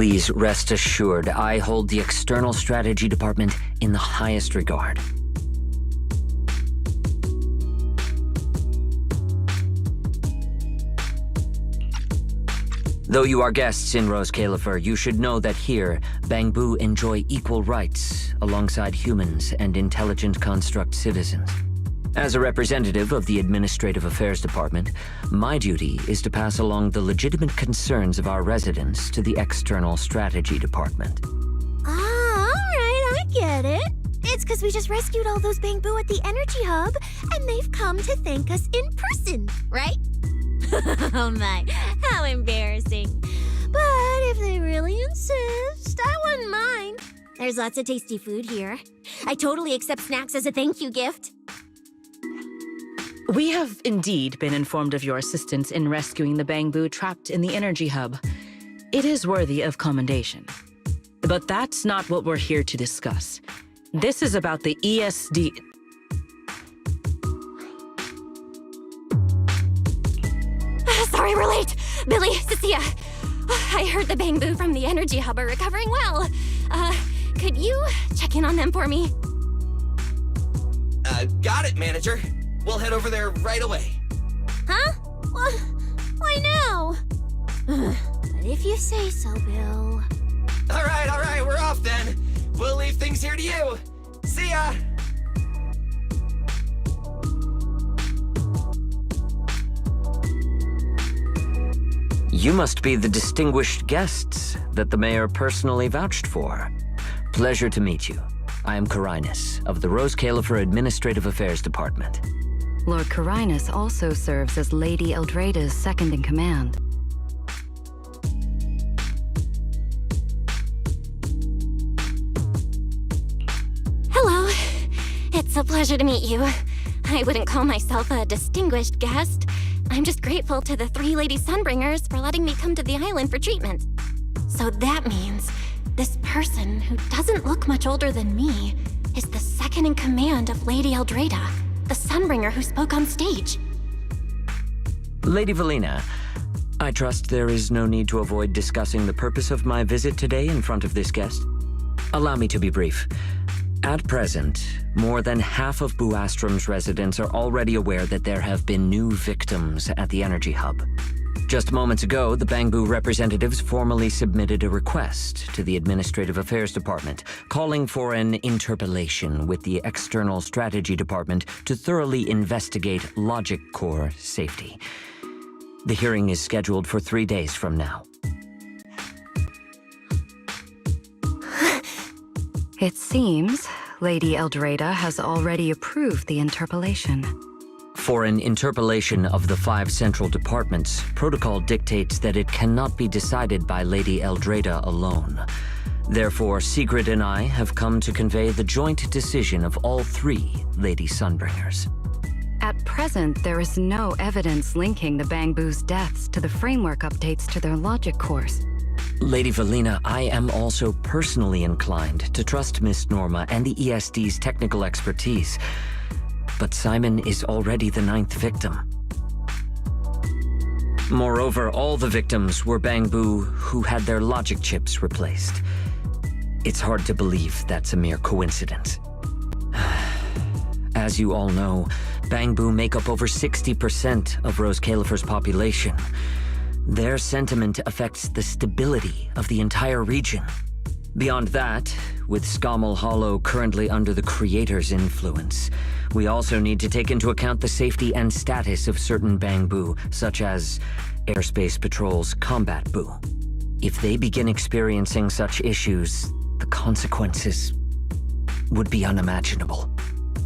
Please rest assured, I hold the External Strategy Department in the highest regard. Though you are guests in Rose Califer, you should know that here, Bangbu enjoy equal rights alongside humans and intelligent construct citizens. As a representative of the Administrative Affairs Department, my duty is to pass along the legitimate concerns of our residents to the External Strategy Department. Ah, all right, I get it. It's because we just rescued all those Bangbu at the Energy Hub, and they've come to thank us in person, right? Oh my, how embarrassing. But if they really insist, I wouldn't mind. There's lots of tasty food here. I totally accept snacks as a thank you gift. We have indeed been informed of your assistance in rescuing the Bangbu trapped in the Energy Hub. It is worthy of commendation. But that's not what we're here to discuss. This is about the ESD... Sorry we're late. Billy, Cecilia. I heard the Bangbu from the Energy Hub are recovering well. Could you check in on them for me? Got it, manager. We'll head over there right away. Huh? Why now? But if you say so, Bill. All right, we're off then. We'll leave things here to you. See ya! You must be the distinguished guests that the mayor personally vouched for. Pleasure to meet you. I am Carinus of the Rose Califer Administrative Affairs Department. Lord Carinus also serves as Lady Eldrada's second-in-command. Hello. It's a pleasure to meet you. I wouldn't call myself a distinguished guest. I'm just grateful to the 3 Lady Sunbringers for letting me come to the island for treatment. So that means this person, who doesn't look much older than me, is the second-in-command of Lady Eldrada, the Sunbringer who spoke on stage. Lady Valina, I trust there is no need to avoid discussing the purpose of my visit today in front of this guest. Allow me to be brief. At present, more than half of Buastrom's residents are already aware that there have been new victims at the Energy Hub. Just moments ago, the Bangbu representatives formally submitted a request to the Administrative Affairs Department, calling for an interpellation with the External Strategy Department to thoroughly investigate Logic Core safety. The hearing is scheduled for 3 days from now. It seems Lady Eldrada has already approved the interpellation. For an interpellation of the 5 central departments, protocol dictates that it cannot be decided by Lady Eldrada alone. Therefore, Sigrid and I have come to convey the joint decision of all 3 Lady Sunbringers. At present, there is no evidence linking the Bangbu's deaths to the framework updates to their logic cores. Lady Valina, I am also personally inclined to trust Miss Norma and the ESD's technical expertise. But Simon is already the 9th victim. Moreover, all the victims were Bangbu who had their logic chips replaced. It's hard to believe that's a mere coincidence. As you all know, Bangbu make up over 60% of Rose Califer's population. Their sentiment affects the stability of the entire region. Beyond that, with Scommel Hollow currently under the Creator's influence, we also need to take into account the safety and status of certain Bangbu, such as Airspace Patrol's Combat Bu. If they begin experiencing such issues, the consequences would be unimaginable.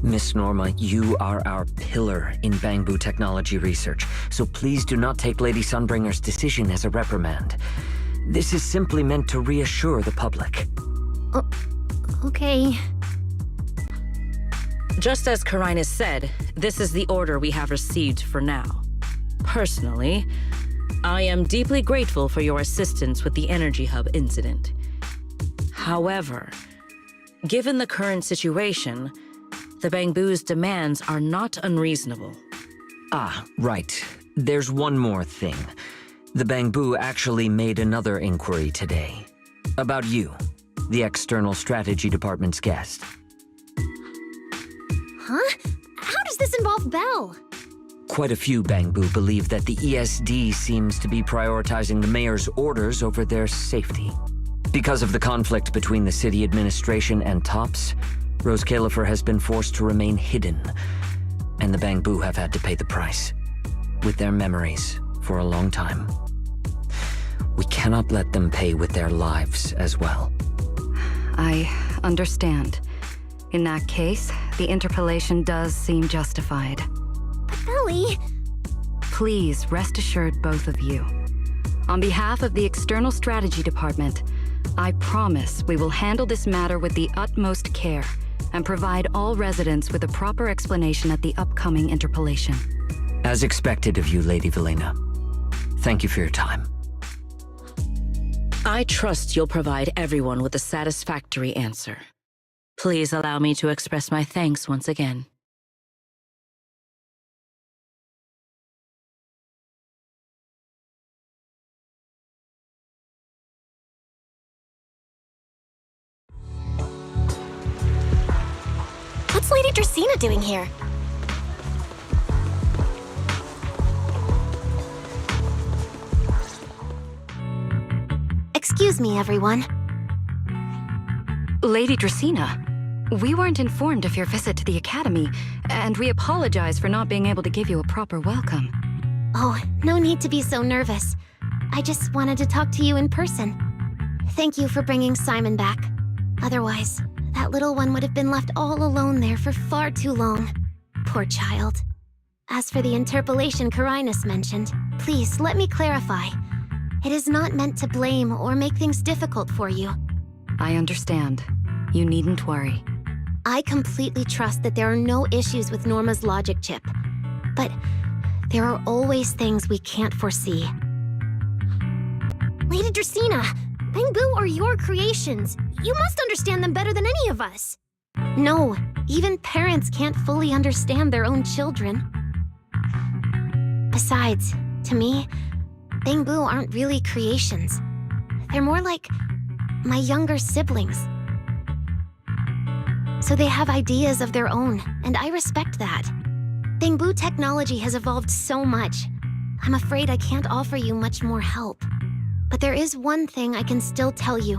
Miss Norma, you are our pillar in Bangbu technology research, so please do not take Lady Sunbringer's decision as a reprimand. This is simply meant to reassure the public. Okay. Just as Carinus said, this is the order we have received for now. Personally, I am deeply grateful for your assistance with the Energy Hub incident. However, given the current situation, the Bangbu's demands are not unreasonable. Ah, right. There's one more thing. The Bangbu actually made another inquiry today. About you, the External Strategy Department's guest. Huh? How does this involve Belle? Quite a few Bangbu believe that the ESD seems to be prioritizing the mayor's orders over their safety. Because of the conflict between the city administration and TOPS, Rose Califer has been forced to remain hidden, and the Bangbu have had to pay the price, with their memories, for a long time. We cannot let them pay with their lives as well. I understand. In that case, the interpolation does seem justified. Ellie! Please rest assured, both of you. On behalf of the External Strategy Department, I promise we will handle this matter with the utmost care and provide all residents with a proper explanation at the upcoming interpolation. As expected of you, Lady Valena. Thank you for your time. I trust you'll provide everyone with a satisfactory answer. Please allow me to express my thanks once again. What's Lady Dracaena doing here? Excuse me, everyone. Lady Dracaena, we weren't informed of your visit to the Academy, and we apologize for not being able to give you a proper welcome. Oh, no need to be so nervous. I just wanted to talk to you in person. Thank you for bringing Simon back. Otherwise, that little one would have been left all alone there for far too long. Poor child. As for the interpolation Carinus mentioned, please let me clarify. It is not meant to blame or make things difficult for you. I understand. You needn't worry. I completely trust that there are no issues with Norma's logic chip. But there are always things we can't foresee. Lady Dracaena, Bangbu are your creations. You must understand them better than any of us. No, even parents can't fully understand their own children. Besides, to me, Bangbu aren't really creations. They're more like my younger siblings. So they have ideas of their own, and I respect that. Bangbu technology has evolved so much. I'm afraid I can't offer you much more help. But there is one thing I can still tell you.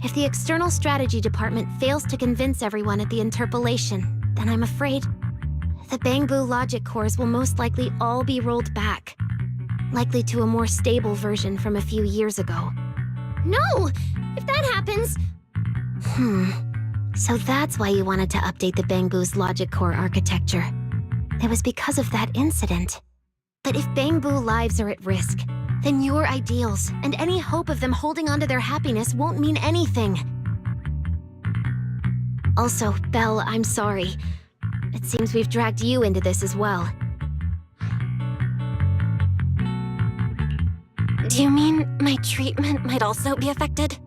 If the External Strategy Department fails to convince everyone at the interpolation, then I'm afraid the Bangbu logic cores will most likely all be rolled back. Likely to a more stable version from a few years ago. No! If that happens... So that's why you wanted to update the Bangbu's logic core architecture. It was because of that incident. But if Bangbu lives are at risk, then your ideals and any hope of them holding on to their happiness won't mean anything. Also, Belle, I'm sorry. It seems we've dragged you into this as well. Do you mean my treatment might also be affected?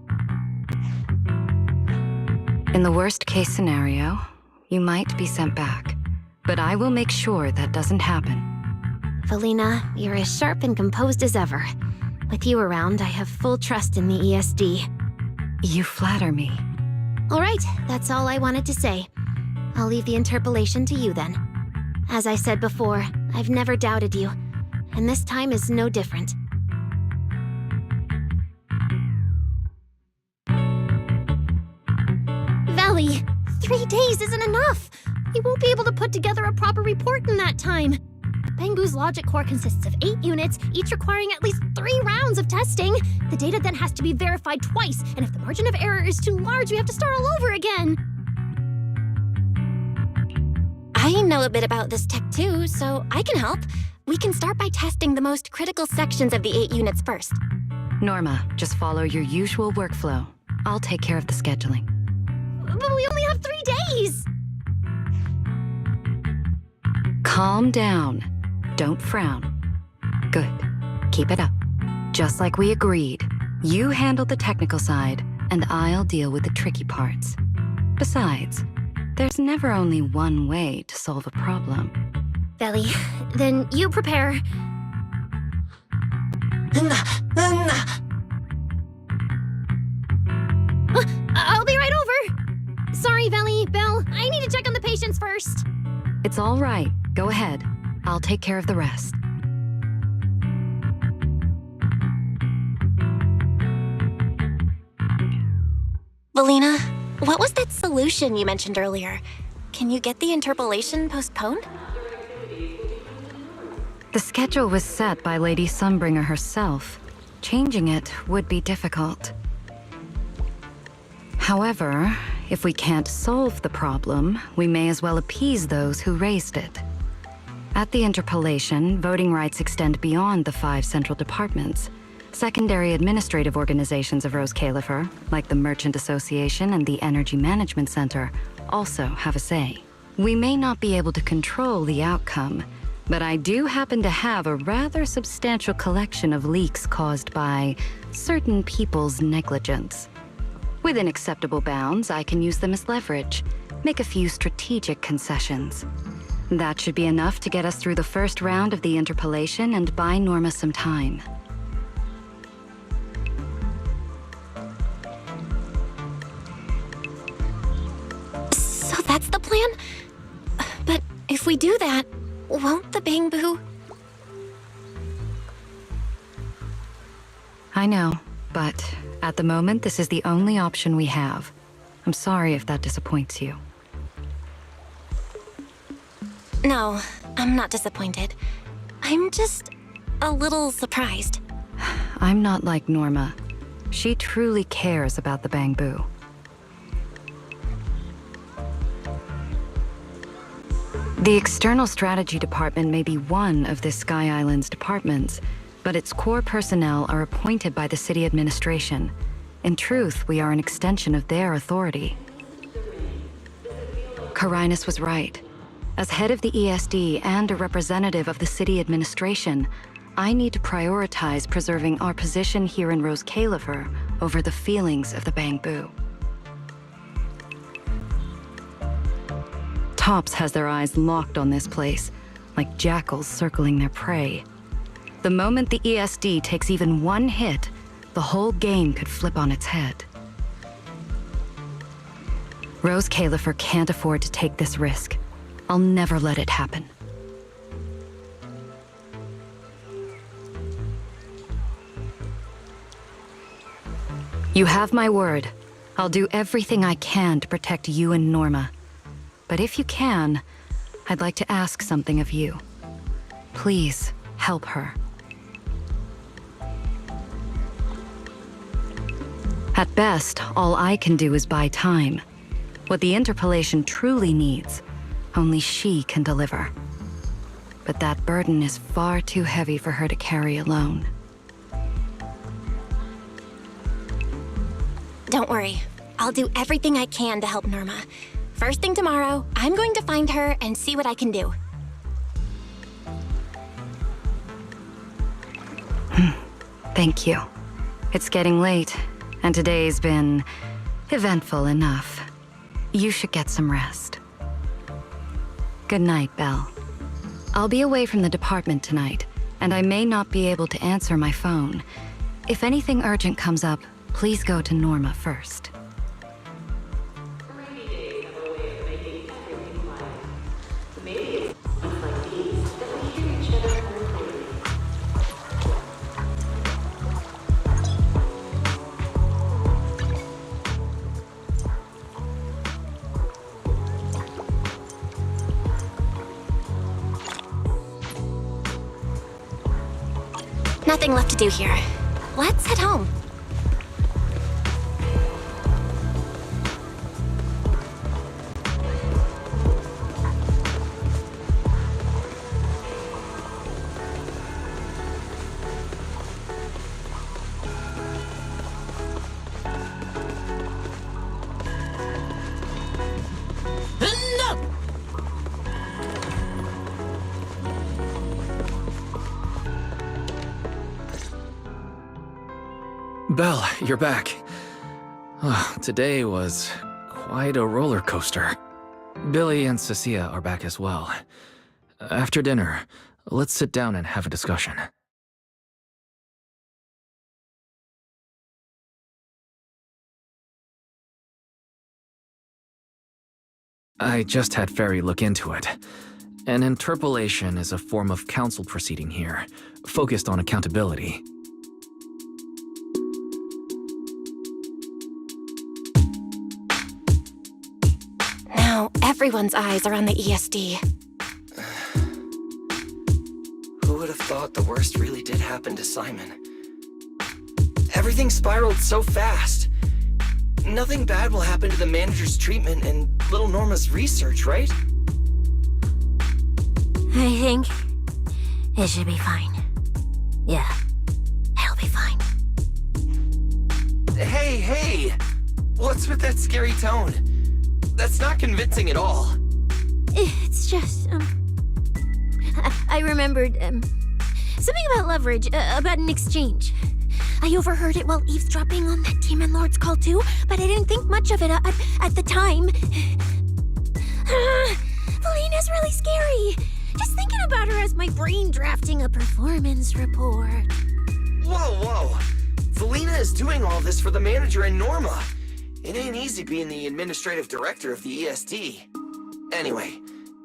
In the worst-case scenario, you might be sent back. But I will make sure that doesn't happen. Valena, you're as sharp and composed as ever. With you around, I have full trust in the ESD. You flatter me. All right, that's all I wanted to say. I'll leave the interpolation to you then. As I said before, I've never doubted you, and this time is no different. Valley, 3 days isn't enough. You won't be able to put together a proper report in that time. Bangbu's logic core consists of 8 units, each requiring at least 3 rounds of testing. The data then has to be verified twice, and if the margin of error is too large, we have to start all over again. I know a bit about this tech too, so I can help. We can start by testing the most critical sections of the 8 units first. Norma, just follow your usual workflow. I'll take care of the scheduling. But we only have 3 days! Calm down. Don't frown. Good. Keep it up. Just like we agreed. You handle the technical side, and I'll deal with the tricky parts. Besides, there's never only one way to solve a problem. Belly, then you prepare. Sorry, Belly. Belle, I need to check on the patients first. It's all right. Go ahead. I'll take care of the rest. Valina, what was that solution you mentioned earlier? Can you get the interpolation postponed? The schedule was set by Lady Sunbringer herself. Changing it would be difficult. However, if we can't solve the problem, we may as well appease those who raised it. At the interpolation, voting rights extend beyond the 5 central departments. Secondary administrative organizations of Rose Califer, like the Merchant Association and the Energy Management Center, also have a say. We may not be able to control the outcome, but I do happen to have a rather substantial collection of leaks caused by certain people's negligence. Within acceptable bounds, I can use them as leverage, make a few strategic concessions. That should be enough to get us through the first round of the interpolation and buy Norma some time. So that's the plan? But if we do that, won't the Bang Boo... I know, but at the moment, this is the only option we have. I'm sorry if that disappoints you. No, I'm not disappointed. I'm just a little surprised. I'm not like Norma. She truly cares about the Bang Boo. The External Strategy Department may be one of this Sky Island's departments, but its core personnel are appointed by the city administration. In truth, we are an extension of their authority. Carinus was right. As head of the ESD and a representative of the city administration, I need to prioritize preserving our position here in Rose Califer over the feelings of the Bang Boo. Tops has their eyes locked on this place, like jackals circling their prey. The moment the ESD takes even one hit, the whole game could flip on its head. Rose Califer can't afford to take this risk. I'll never let it happen. You have my word. I'll do everything I can to protect you and Norma. But if you can, I'd like to ask something of you. Please, help her. At best, all I can do is buy time. What the interpolation truly needs, only she can deliver. But that burden is far too heavy for her to carry alone. Don't worry. I'll do everything I can to help Norma. First thing tomorrow, I'm going to find her and see what I can do. Thank you. It's getting late, and today's been eventful enough. You should get some rest. Good night, Belle. I'll be away from the department tonight, and I may not be able to answer my phone. If anything urgent comes up, please go to Norma first. Nothing left to do here. Let's head home. Belle, you're back. Today was quite a roller coaster. Billy and Cecilia are back as well. After dinner, let's sit down and have a discussion. I just had Ferry look into it. An interpolation is a form of counsel proceeding here, focused on accountability. Now everyone's eyes are on the ESD. Who would have thought the worst really did happen to Simon? Everything spiraled so fast. Nothing bad will happen to the manager's treatment and little Norma's research, right? I think it should be fine. Yeah, it'll be fine. Hey! What's with that scary tone? That's not convincing at all. It's just, I remembered, something about leverage, about an exchange. I overheard it while eavesdropping on that Demon Lord's call too, but I didn't think much of it at the time. Felina's really scary. Just thinking about her as my brain drafting a performance report. Whoa! Felina is doing all this for the manager and Norma. It ain't easy being the administrative director of the ESD. Anyway,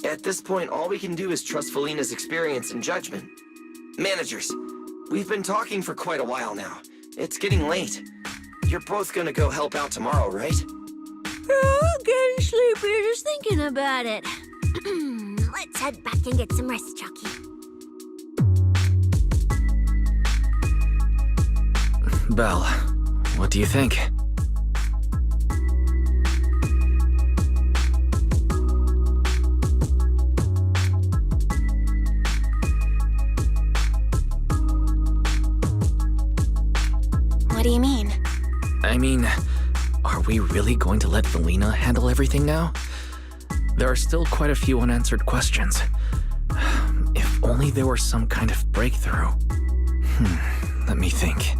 at this point, all we can do is trust Felina's experience and judgment. Managers, we've been talking for quite a while now. It's getting late. You're both gonna go help out tomorrow, right? Oh, getting sleepy just thinking about it. Let's head back and get some rest, Chucky. Belle, what do you think? What do you mean? I mean, are we really going to let Felina handle everything now? There are still quite a few unanswered questions. If only there were some kind of breakthrough. Let me think.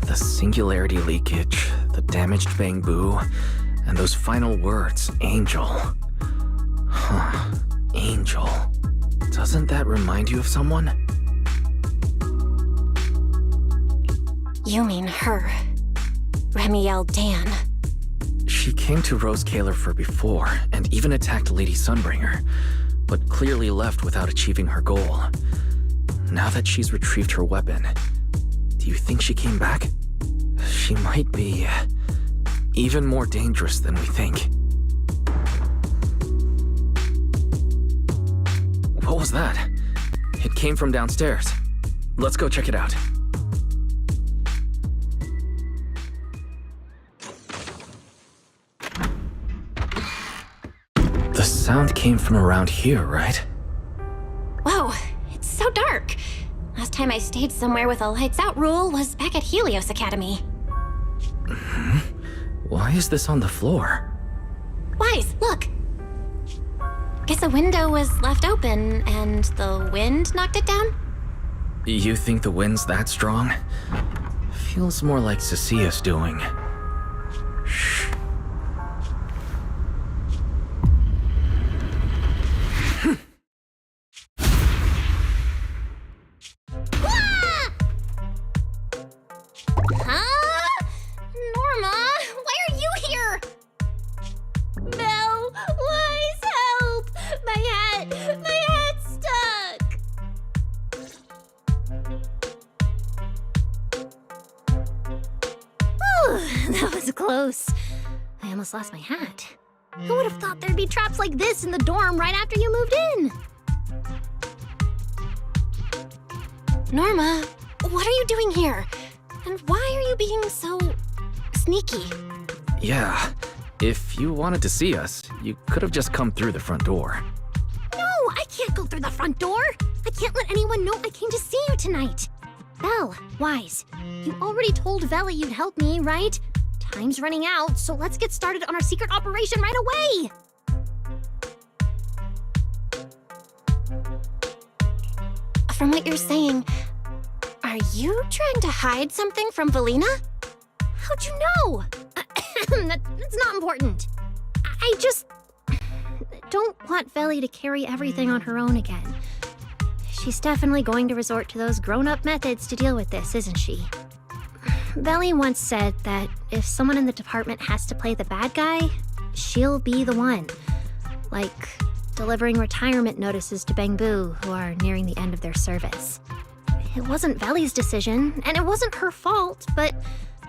The singularity leakage, the damaged Bangbu, and those final words, Angel. Angel. Doesn't that remind you of someone? You mean her. Remiel Dan. She came to Rose Kalerfer before, and even attacked Lady Sunbringer, but clearly left without achieving her goal. Now that she's retrieved her weapon, do you think she came back? She might be even more dangerous than we think. What was that? It came from downstairs. Let's go check it out. The sound came from around here, right? Whoa, it's so dark. Last time I stayed somewhere with a lights out rule was back at Helios Academy. Why is this on the floor? Wise, look. Guess a window was left open and the wind knocked it down? You think the wind's that strong? Feels more like Cecia's doing. Shh. Huh? Norma, why are you here? Belle, Wise, help! My hat's stuck! Whew, that was close. I almost lost my hat. Who would have thought there'd be traps like this in the dorm right after you moved in? Norma, what are you doing here? And why are you being so sneaky? Yeah, if you wanted to see us, you could have just come through the front door. No, I can't go through the front door. I can't let anyone know I came to see you tonight. Belle, Wise, you already told Vela you'd help me, right? Time's running out, so let's get started on our secret operation right away. From what you're saying, are you trying to hide something from Felina? How'd you know? That's not important. I just don't want Veli to carry everything on her own again. She's definitely going to resort to those grown-up methods to deal with this, isn't she? Veli once said that if someone in the department has to play the bad guy, she'll be the one. like delivering retirement notices to Bangbu who are nearing the end of their service. It wasn't Veli's decision, and it wasn't her fault, but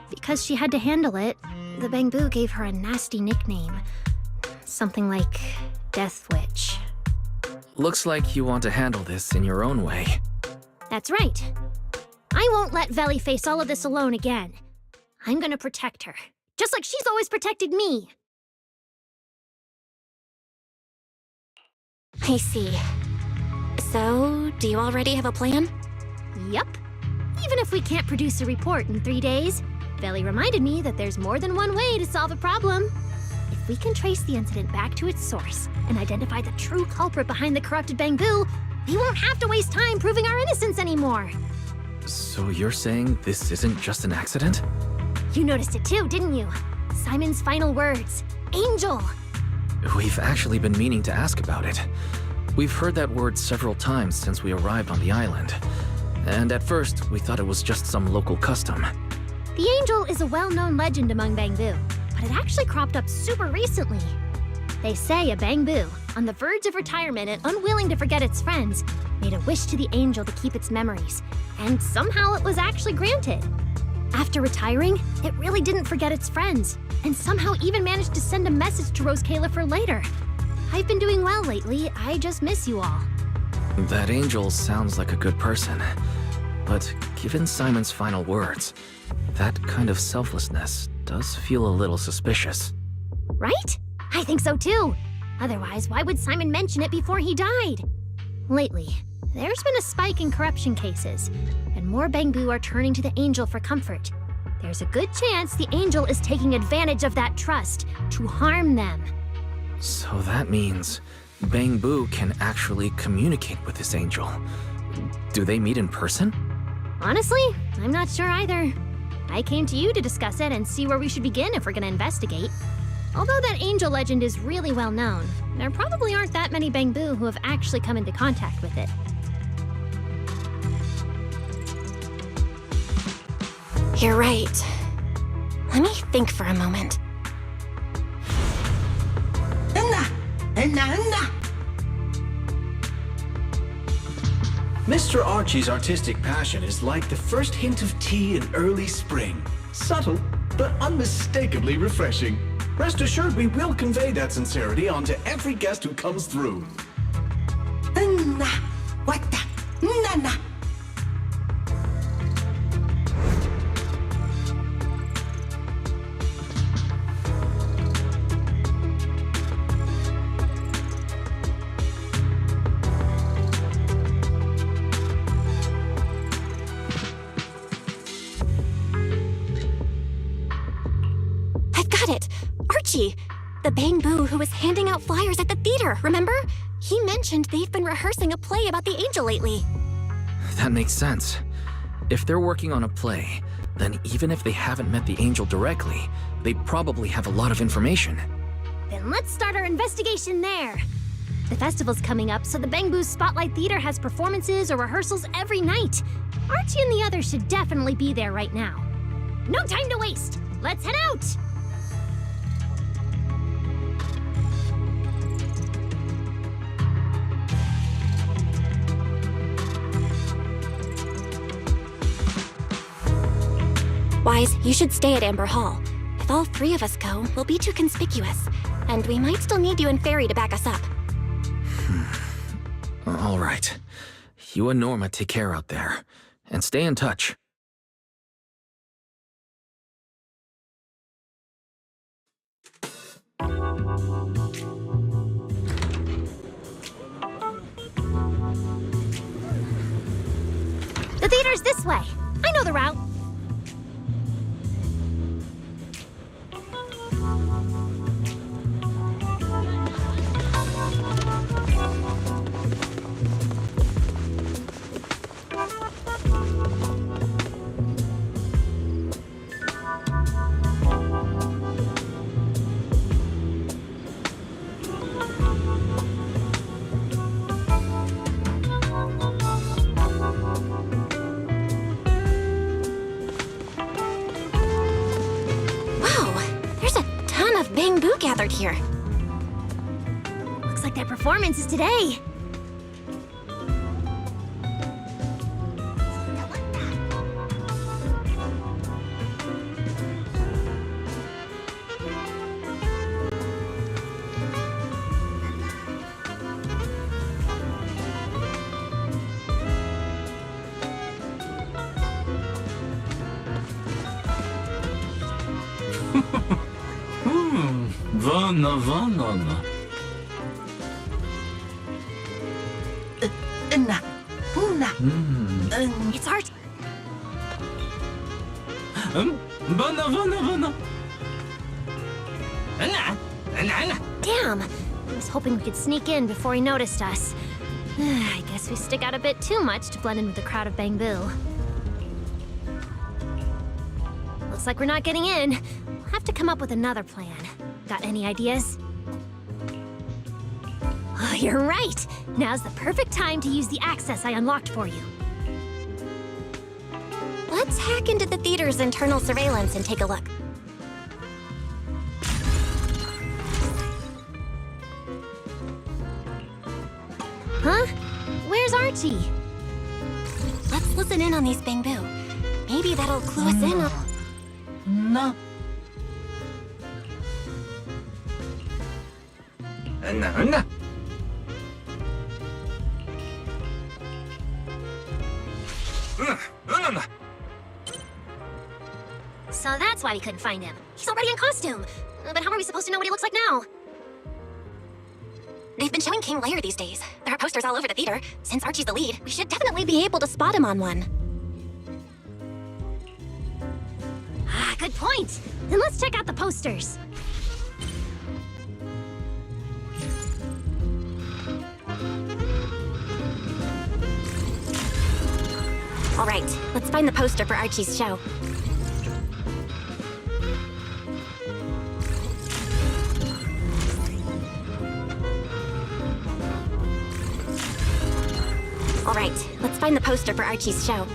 because she had to handle it, the Bangbu gave her a nasty nickname. Something like Death Witch. Looks like you want to handle this in your own way. That's right. I won't let Veli face all of this alone again. I'm gonna protect her, just like she's always protected me. I see. So, do you already have a plan? Yup. Even if we can't produce a report in 3 days, Veli reminded me that there's more than one way to solve a problem. If we can trace the incident back to its source and identify the true culprit behind the corrupted Bangbu, we won't have to waste time proving our innocence anymore. So you're saying this isn't just an accident? You noticed it too, didn't you? Simon's final words. Angel! We've actually been meaning to ask about it. We've heard that word several times since we arrived on the island. And at first, we thought it was just some local custom. The angel is a well-known legend among Bangbu, but it actually cropped up super recently. They say a Bangbu, on the verge of retirement and unwilling to forget its friends, made a wish to the angel to keep its memories, and somehow it was actually granted. After retiring, it really didn't forget its friends, and somehow even managed to send a message to Rose Califer later. I've been doing well lately, I just miss you all. That angel sounds like a good person. But given Simon's final words, that kind of selflessness does feel a little suspicious. Right? I think so too. Otherwise, why would Simon mention it before he died? Lately, there's been a spike in corruption cases, and more Bangbu are turning to the angel for comfort. There's a good chance the angel is taking advantage of that trust to harm them. So that means Bangbu can actually communicate with this angel. Do they meet in person? Honestly, I'm not sure either. I came to you to discuss it and see where we should begin if we're gonna investigate. Although that angel legend is really well known, there probably aren't that many Bangbu who have actually come into contact with it. You're right. Let me think for a moment. Mr. Archie's artistic passion is like the first hint of tea in early spring. Subtle, but unmistakably refreshing. Rest assured we will convey that sincerity onto every guest who comes through. I've got it! Archie! The Bangbu who was handing out flyers at the theater, remember? He mentioned they've been rehearsing a play about the angel lately. That makes sense. If they're working on a play, then even if they haven't met the angel directly, they probably have a lot of information. Then let's start our investigation there. The festival's coming up, so the Bangbu's Spotlight Theater has performances or rehearsals every night. Archie and the others should definitely be there right now. No time to waste! Let's head out! Wise, you should stay at Amber Hall. If all three of us go, we'll be too conspicuous. And we might still need you and Fairy to back us up. All right. You and Norma take care out there. And stay in touch. The theater's this way. I know the route. Wow, there's a ton of Bangbu gathered here. Looks like their performance is today. Vana. It's Art. Vana. Damn! I was hoping we could sneak in before he noticed us. I guess we stick out a bit too much to blend in with the crowd of Bangboo. Looks like we're not getting in. We'll have to come up with another plan. Got any ideas? Oh, you're right! Now's the perfect time to use the access I unlocked for you. Let's hack into the theater's internal surveillance and take a look. Huh? Where's Archie? Let's listen in on these Bangboo. Maybe that'll clue us in on... No. So that's why we couldn't find him. He's already in costume. But how are we supposed to know what he looks like now? They've been showing King Lear these days. There are posters all over the theater. Since Archie's the lead, we should definitely be able to spot him on one. Ah, good point. Then let's check out the posters. All right, let's find the poster for Archie's show. All right, let's find the poster for Archie's show.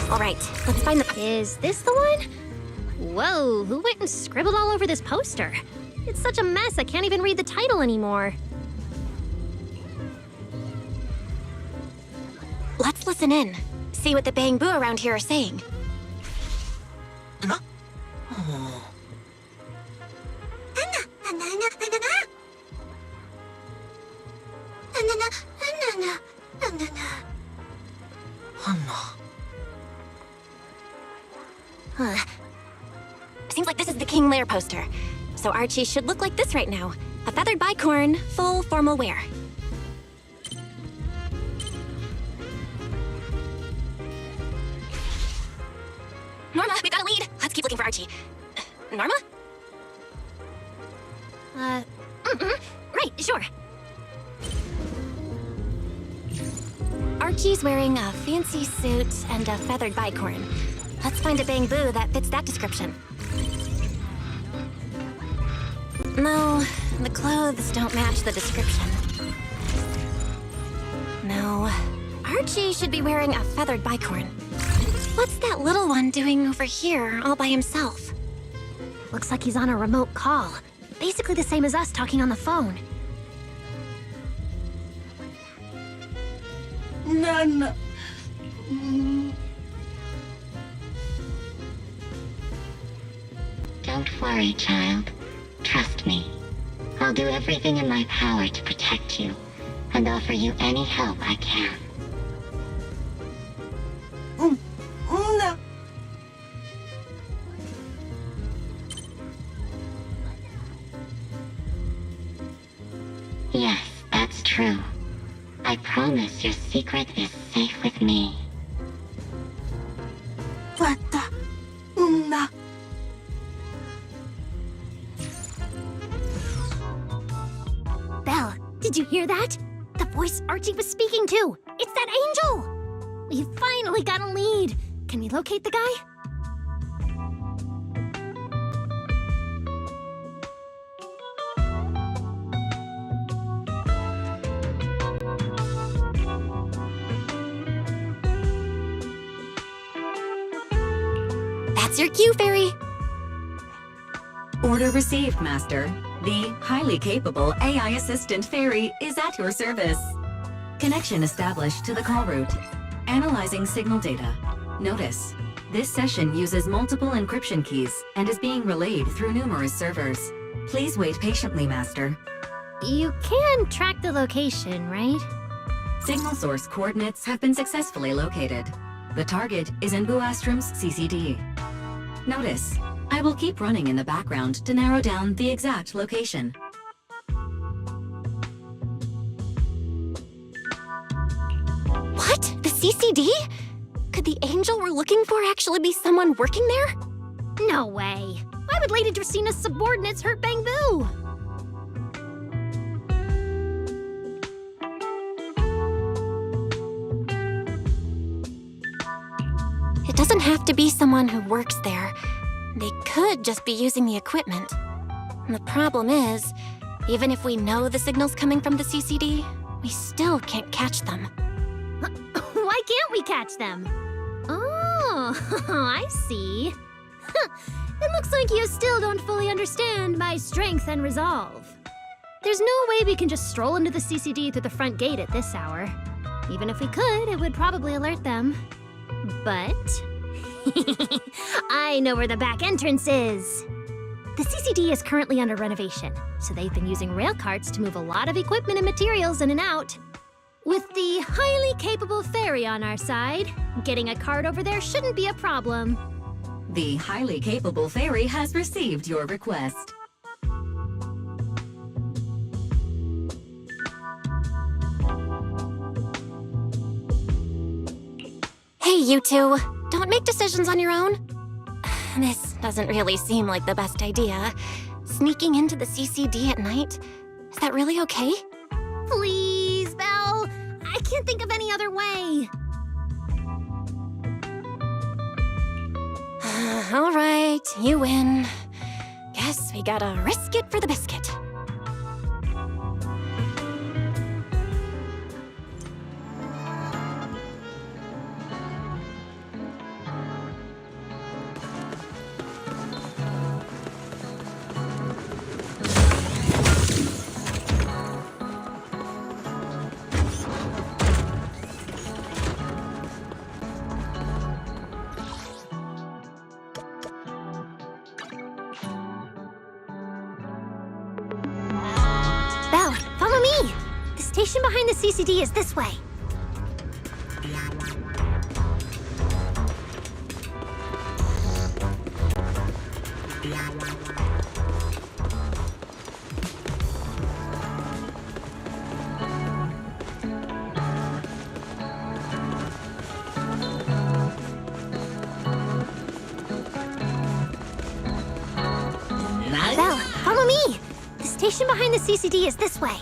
All right, let's find the... Is this the one? Whoa, who went and scribbled all over this poster? It's such a mess, I can't even read the title anymore. Let's listen in. See what the Bangboo around here are saying. Huh. Seems like this is the King Lear poster. So Archie should look like this right now. A feathered bicorn, full formal wear. Norma, we got a lead. Let's keep looking for Archie. Norma? Right, sure. Archie's wearing a fancy suit and a feathered bicorn. Let's find a Bangboo that fits that description. No, the clothes don't match the description. No, Archie should be wearing a feathered bicorn. What's that little one doing over here all by himself? Looks like he's on a remote call. Basically the same as us talking on the phone. Nana. Don't worry, child. Trust me. I'll do everything in my power to protect you, and offer you any help I can. No. Yes, that's true. I promise your secret is safe with me. No. Belle, did you hear that? The voice Archie was speaking to. It's that angel! We finally got a lead. Can we locate the guy? That's your cue, Fairy. Order received, Master. The highly capable AI assistant Fairy is at your service. Connection established to the call route. Analyzing signal data. Notice, this session uses multiple encryption keys and is being relayed through numerous servers. Please wait patiently, Master. You can track the location, right? Signal source coordinates have been successfully located. The target is in Buastrom's CCD. Notice, I will keep running in the background to narrow down the exact location. What? The CCD? Could the angel we're looking for actually be someone working there? No way. Why would Lady Dracina's subordinates hurt Bangbu? It doesn't have to be someone who works there. They could just be using the equipment. And the problem is, even if we know the signal's coming from the CCD, we still can't catch them. Why can't we catch them? Oh, I see. It looks like you still don't fully understand my strength and resolve. There's no way we can just stroll into the CCD through the front gate at this hour. Even if we could, it would probably alert them. But I know where the back entrance is. The CCD is currently under renovation, so they've been using rail carts to move a lot of equipment and materials in and out. With the highly capable Fairy on our side, getting a cart over there shouldn't be a problem. The highly capable Fairy has received your request. Hey, you two. Don't make decisions on your own. This doesn't really seem like the best idea. Sneaking into the CCD at night? Is that really okay? Please, Belle. I can't think of any other way. All right, you win. Guess we gotta risk it for the biscuit. Belle, follow me! The station behind the CCD is this way. Belle, follow me! The station behind the CCD is this way.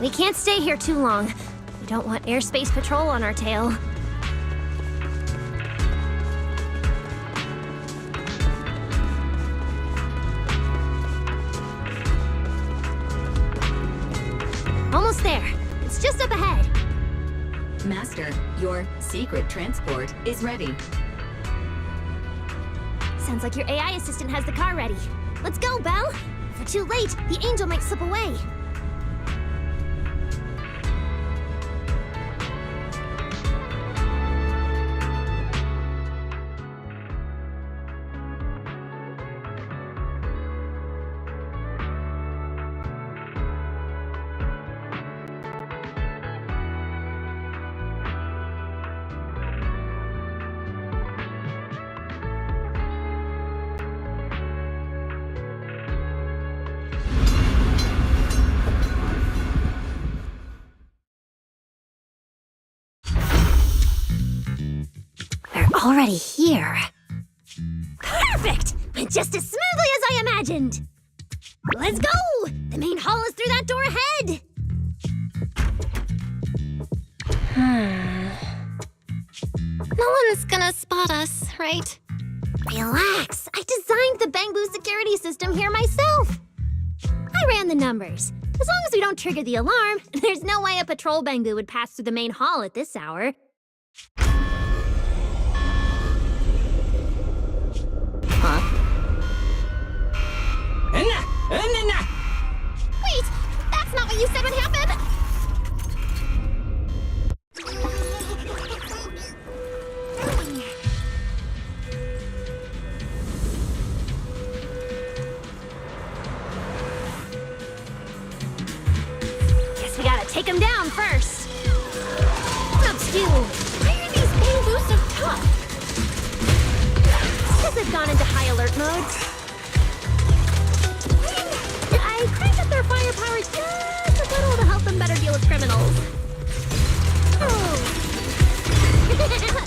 We can't stay here too long. We don't want airspace patrol on our tail. Almost there. It's just up ahead. Master, your secret transport is ready. Sounds like your AI assistant has the car ready. Let's go, Belle! If we're too late, the angel might slip away. Already here. Perfect! Went just as smoothly as I imagined. Let's go! The main hall is through that door ahead. No one's gonna spot us, right? Relax. I designed the Bangbu security system here myself. I ran the numbers. As long as we don't trigger the alarm, there's no way a patrol Bangboo would pass through the main hall at this hour. Huh? Wait! That's not what you said would happen! Guess we gotta take him down first. Ups you! Why are these Bangboo so tough? Because they've gone into high alert mode. I cranked up their firepower just a little to help them better deal with criminals. Oh.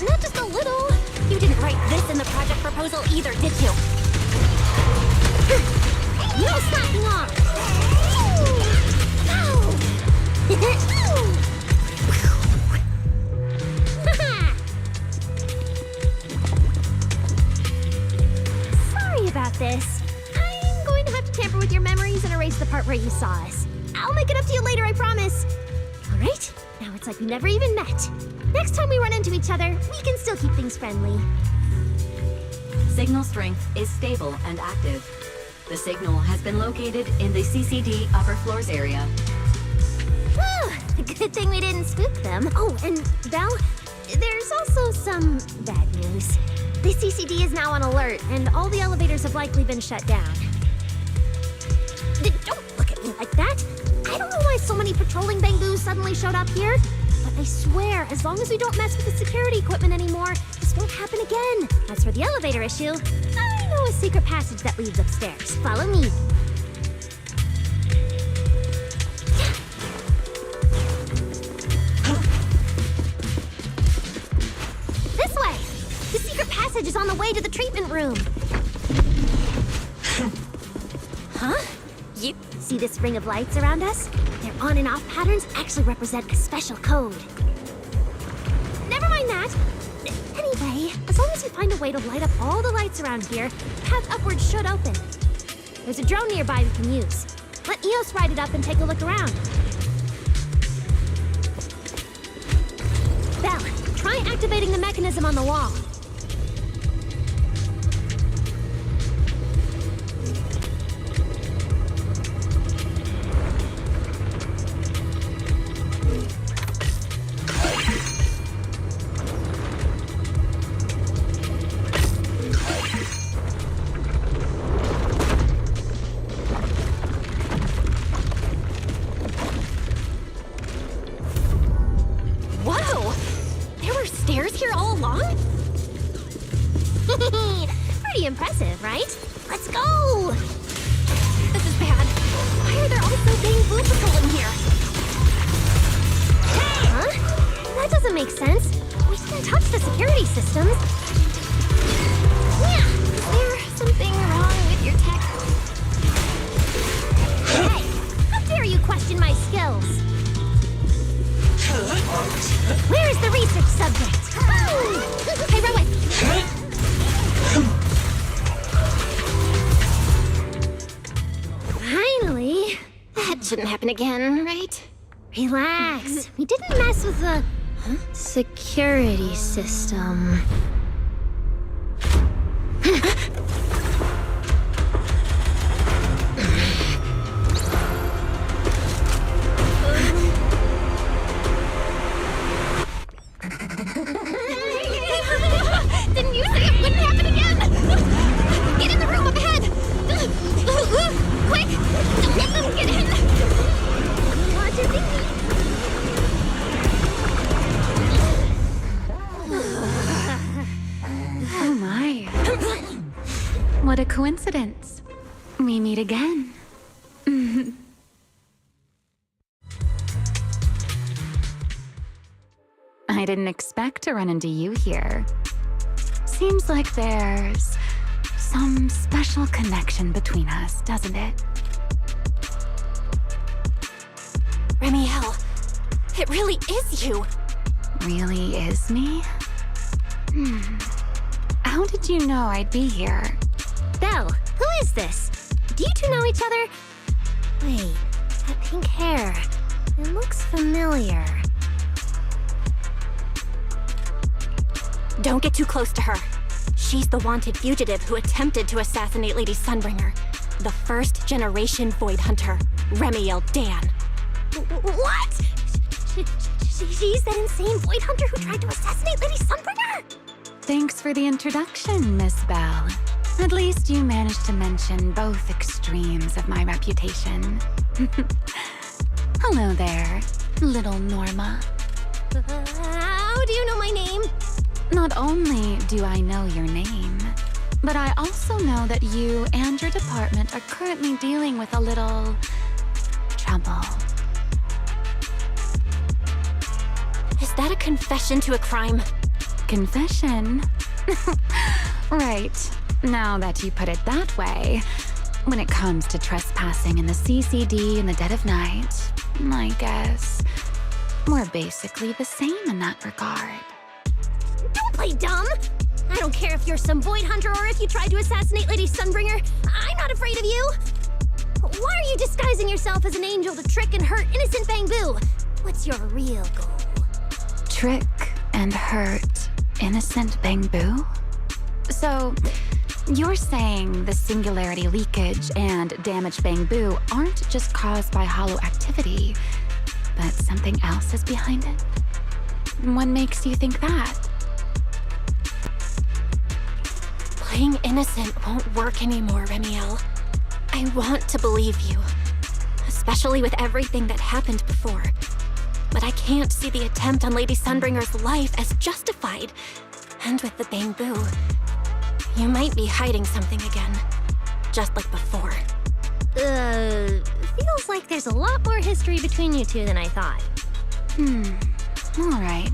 Not just a little. You didn't write this in the project proposal either, did you? No slacking off! Sorry about this. I'm going to have to tamper with your memories and erase the part where you saw us. I'll make it up to you later, I promise. All right, now it's like we never even met. Next time we run into each other, we can still keep things friendly. Signal strength is stable and active. The signal has been located in the CCD upper floors area. Good thing we didn't spook them. Oh, and Belle, there's also some bad news. The CCD is now on alert, and all the elevators have likely been shut down. Don't look at me like that. I don't know why so many patrolling Bangboos suddenly showed up here, but I swear, as long as we don't mess with the security equipment anymore, this won't happen again. As for the elevator issue, I know a secret passage that leads upstairs. Follow me. This way! The secret passage is on the way to the treatment room. Huh? You see this ring of lights around us? Their on and off patterns actually represent a special code. Never mind that. Anyway, as long as we find a way to light up all the lights around here, the path upwards should open. There's a drone nearby we can use. Let Eos ride it up and take a look around. Belle, try activating the mechanism on the wall. Pretty impressive, right? Let's go! This is bad. Why are there also Bangboo patrolling here? Huh? That doesn't make sense. We didn't touch the security systems. Yeah, is there something wrong with your tech? Hey, how dare you question my skills? Where is the research subject? Hey, Rowan! Finally! That shouldn't happen again, right? Relax. We didn't mess with the security system. Didn't you say it wouldn't happen again? Get in the room up ahead! Quick! Don't let them get in! Watch your thinking! Oh my. What a coincidence. We meet again. I didn't expect to run into you here. Seems like there's some special connection between us, doesn't it? Remiel, it really is you. Really is me? How did you know I'd be here? Belle, who is this? Do you two know each other? Wait, that pink hair. It looks familiar. Don't get too close to her. She's the wanted fugitive who attempted to assassinate Lady Sunbringer. The first generation Void Hunter, Remiel Dan. What? She's that insane Void Hunter who tried to assassinate Lady Sunbringer? Thanks for the introduction, Miss Bell. At least you managed to mention both extremes of my reputation. Hello there, little Norma. How do you know my name? Not only do I know your name, but I also know that you and your department are currently dealing with a little trouble. Is that a confession to a crime? Confession? Right. Now that you put it that way, when it comes to trespassing in the CCD in the dead of night, I guess we're basically the same in that regard. Don't play dumb! I don't care if you're some Void Hunter or if you tried to assassinate Lady Sunbringer. I'm not afraid of you! Why are you disguising yourself as an angel to trick and hurt innocent Bangbu? What's your real goal? Trick and hurt innocent Bangbu? So, you're saying the singularity leakage and damaged Bangbu aren't just caused by hollow activity, but something else is behind it? What makes you think that? Playing innocent won't work anymore, Remiel. I want to believe you, especially with everything that happened before. But I can't see the attempt on Lady Sunbringer's life as justified. And with the Bangbu, you might be hiding something again, just like before. Feels like there's a lot more history between you two than I thought. All right.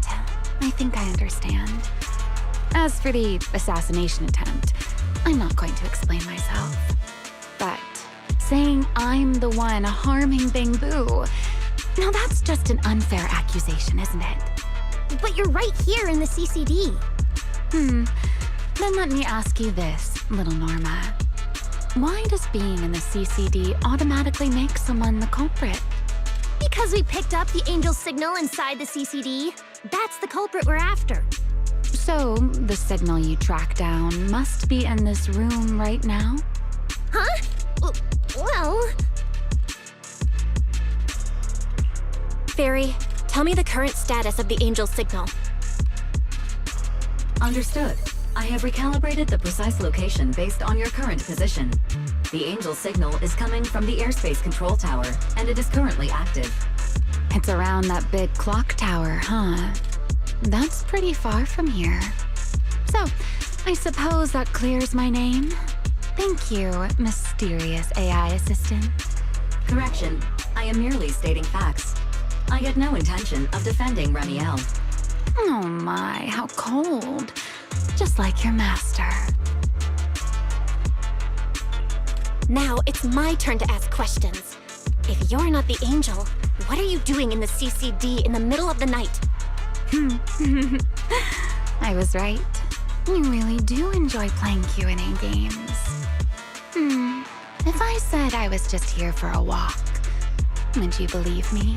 I think I understand. As for the assassination attempt, I'm not going to explain myself. But saying I'm the one harming Bangbu, now that's just an unfair accusation, isn't it? But you're right here in the CCD. Then let me ask you this, little Norma. Why does being in the CCD automatically make someone the culprit? Because we picked up the angel's signal inside the CCD. That's the culprit we're after. So, the signal you track down must be in this room right now? Huh? Well... Fairy, tell me the current status of the angel's signal. Understood. I have recalibrated the precise location based on your current position. The angel signal is coming from the airspace control tower, and it is currently active. It's around that big clock tower, huh? That's pretty far from here. So, I suppose that clears my name? Thank you, mysterious AI assistant. Correction. I am merely stating facts. I had no intention of defending Remiel. Oh my, how cold. Just like your master. Now it's my turn to ask questions. If you're not the angel, what are you doing in the CCD in the middle of the night? I was right. You really do enjoy playing Q&A games. If I said I was just here for a walk, would you believe me?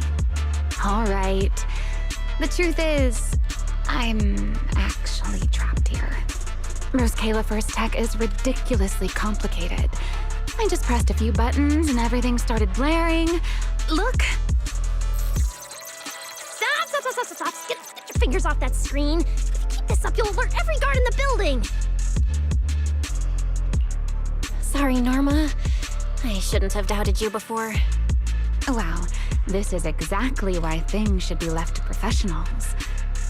All right. The truth is, I'm actually trapped here. Rose Califer's tech is ridiculously complicated. I just pressed a few buttons and everything started blaring. Look! Stop! Get your fingers off that screen. If you keep this up, you'll alert every guard in the building. Sorry, Norma. I shouldn't have doubted you before. Wow, this is exactly why things should be left to professionals.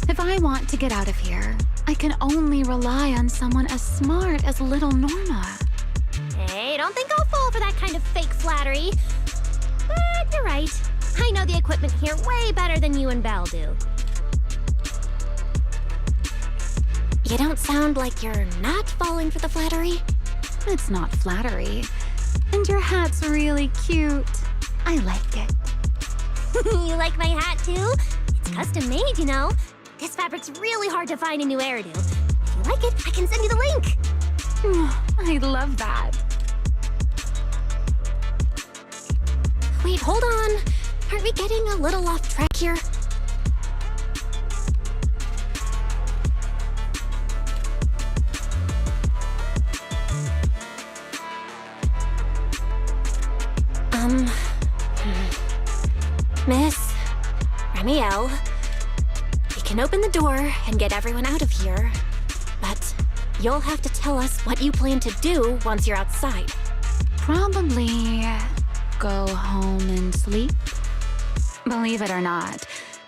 If I want to get out of here, I can only rely on someone as smart as little Norma. Hey, don't think I'll fall for that kind of fake flattery. But you're right. I know the equipment here way better than you and Belle do. You don't sound like you're not falling for the flattery. It's not flattery. And your hat's really cute. I like it. You like my hat, too? It's custom made, you know. This fabric's really hard to find in New Eridu. If you like it, I can send you the link. I love that. Wait, hold on. Aren't we getting a little off track here? Miss Ramiel, we can open the door and get everyone out of here, but you'll have to tell us what you plan to do once you're outside. Probably go home and sleep. Believe it or not,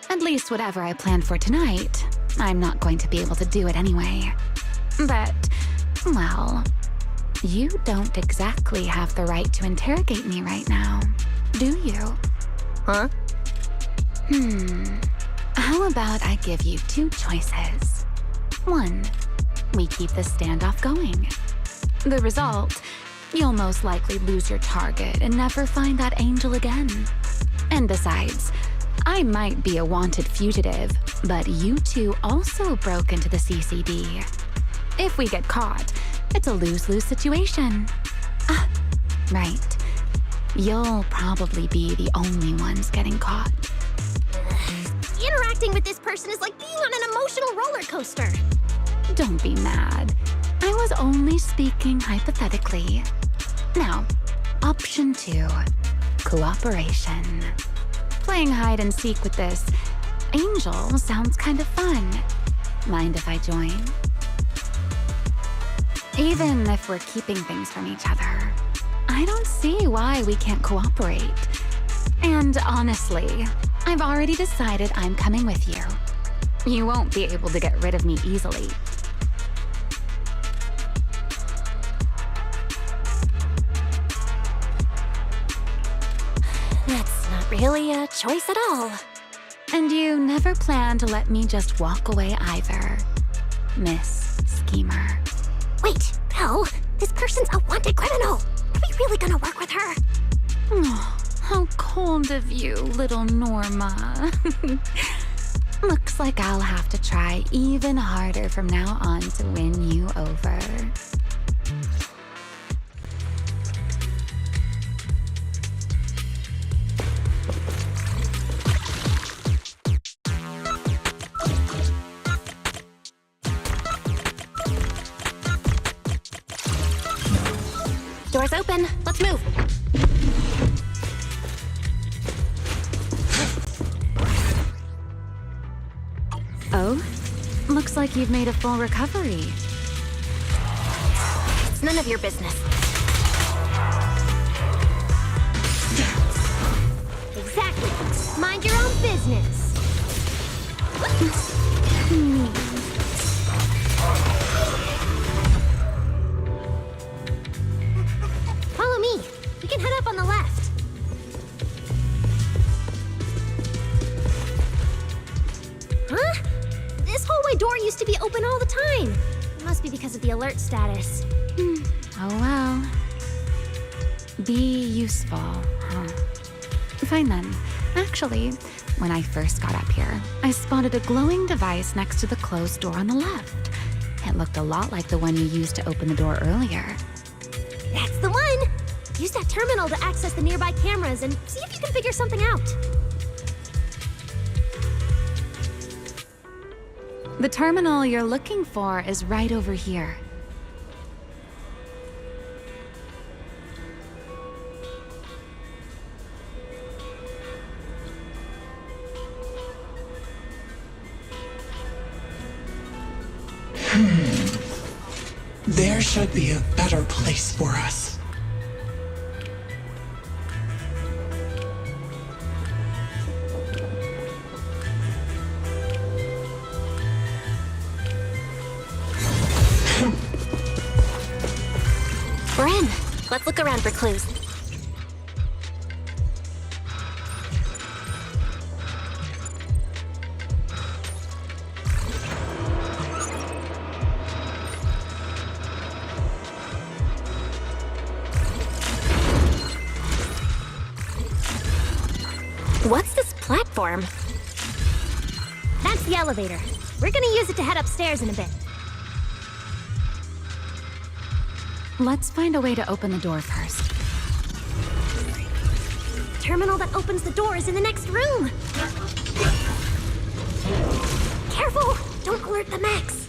at least whatever I planned for tonight, I'm not going to be able to do it anyway. But, well, you don't exactly have the right to interrogate me right now, do you? Huh? How about I give you two choices? One, we keep the standoff going. The result, you'll most likely lose your target and never find that angel again. And besides, I might be a wanted fugitive, but you two also broke into the CCD. If we get caught, it's a lose-lose situation. Ah, right. You'll probably be the only ones getting caught. Interacting with this person is like being on an emotional roller coaster. Don't be mad. I was only speaking hypothetically. Now, option 2, cooperation. Playing hide and seek with this angel sounds kind of fun. Mind if I join? Even if we're keeping things from each other, I don't see why we can't cooperate. And honestly, I've already decided I'm coming with you. You won't be able to get rid of me easily. That's not really a choice at all. And you never plan to let me just walk away either, Miss Schemer. Wait, Belle, this person's a wanted criminal. Are we really gonna work with her? Oh, how cold of you, little Norma. Looks like I'll have to try even harder from now on to win you over. Door's open. Let's move. Oh? Looks like you've made a full recovery. It's none of your business. Exactly. Mind your own business. Follow me. We can head up on the left. Huh? This hallway door used to be open all the time. It must be because of the alert status. Oh well. Be useful, huh? Fine then. Actually, when I first got up here, I spotted a glowing device next to the closed door on the left. It looked a lot like the one you used to open the door earlier. That's the one! Use that terminal to access the nearby cameras and see if you can figure something out. The terminal you're looking for is right over here. There should be a better place for us. We're in. Let's look around for clues. What's this platform? That's the elevator. We're gonna use it to head upstairs in a bit. Let's find a way to open the door first. terminal that opens the door is in the next room. Careful! Don't alert the mechs.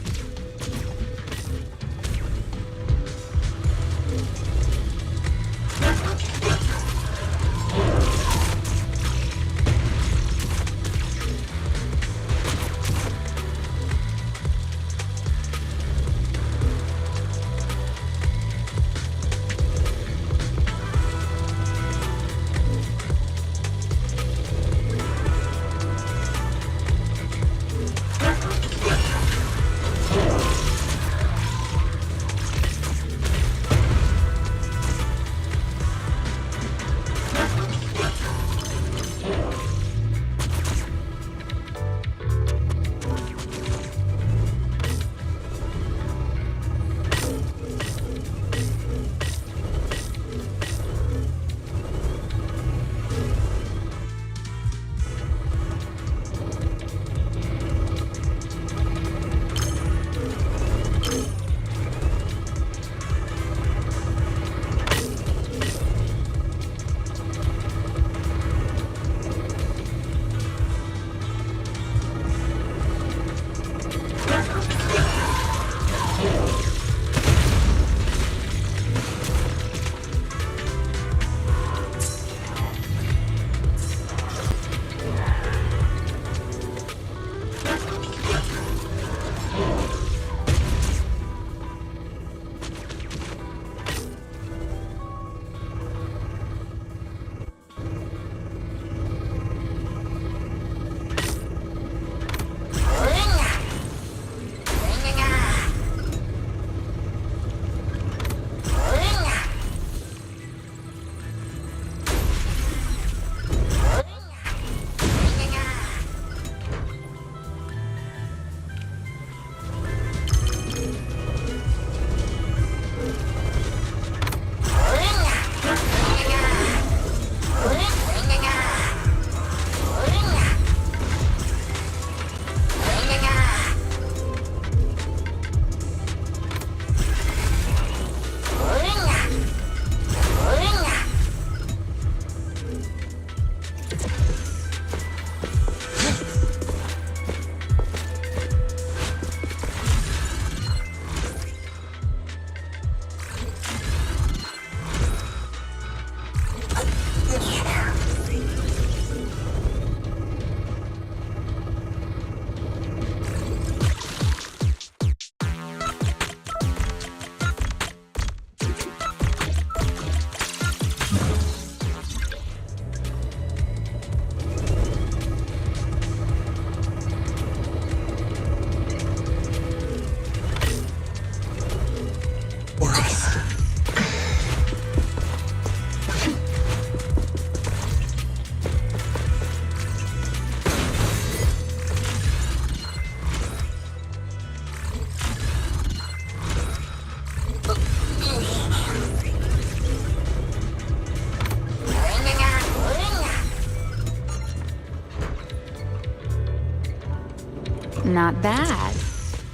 Not bad.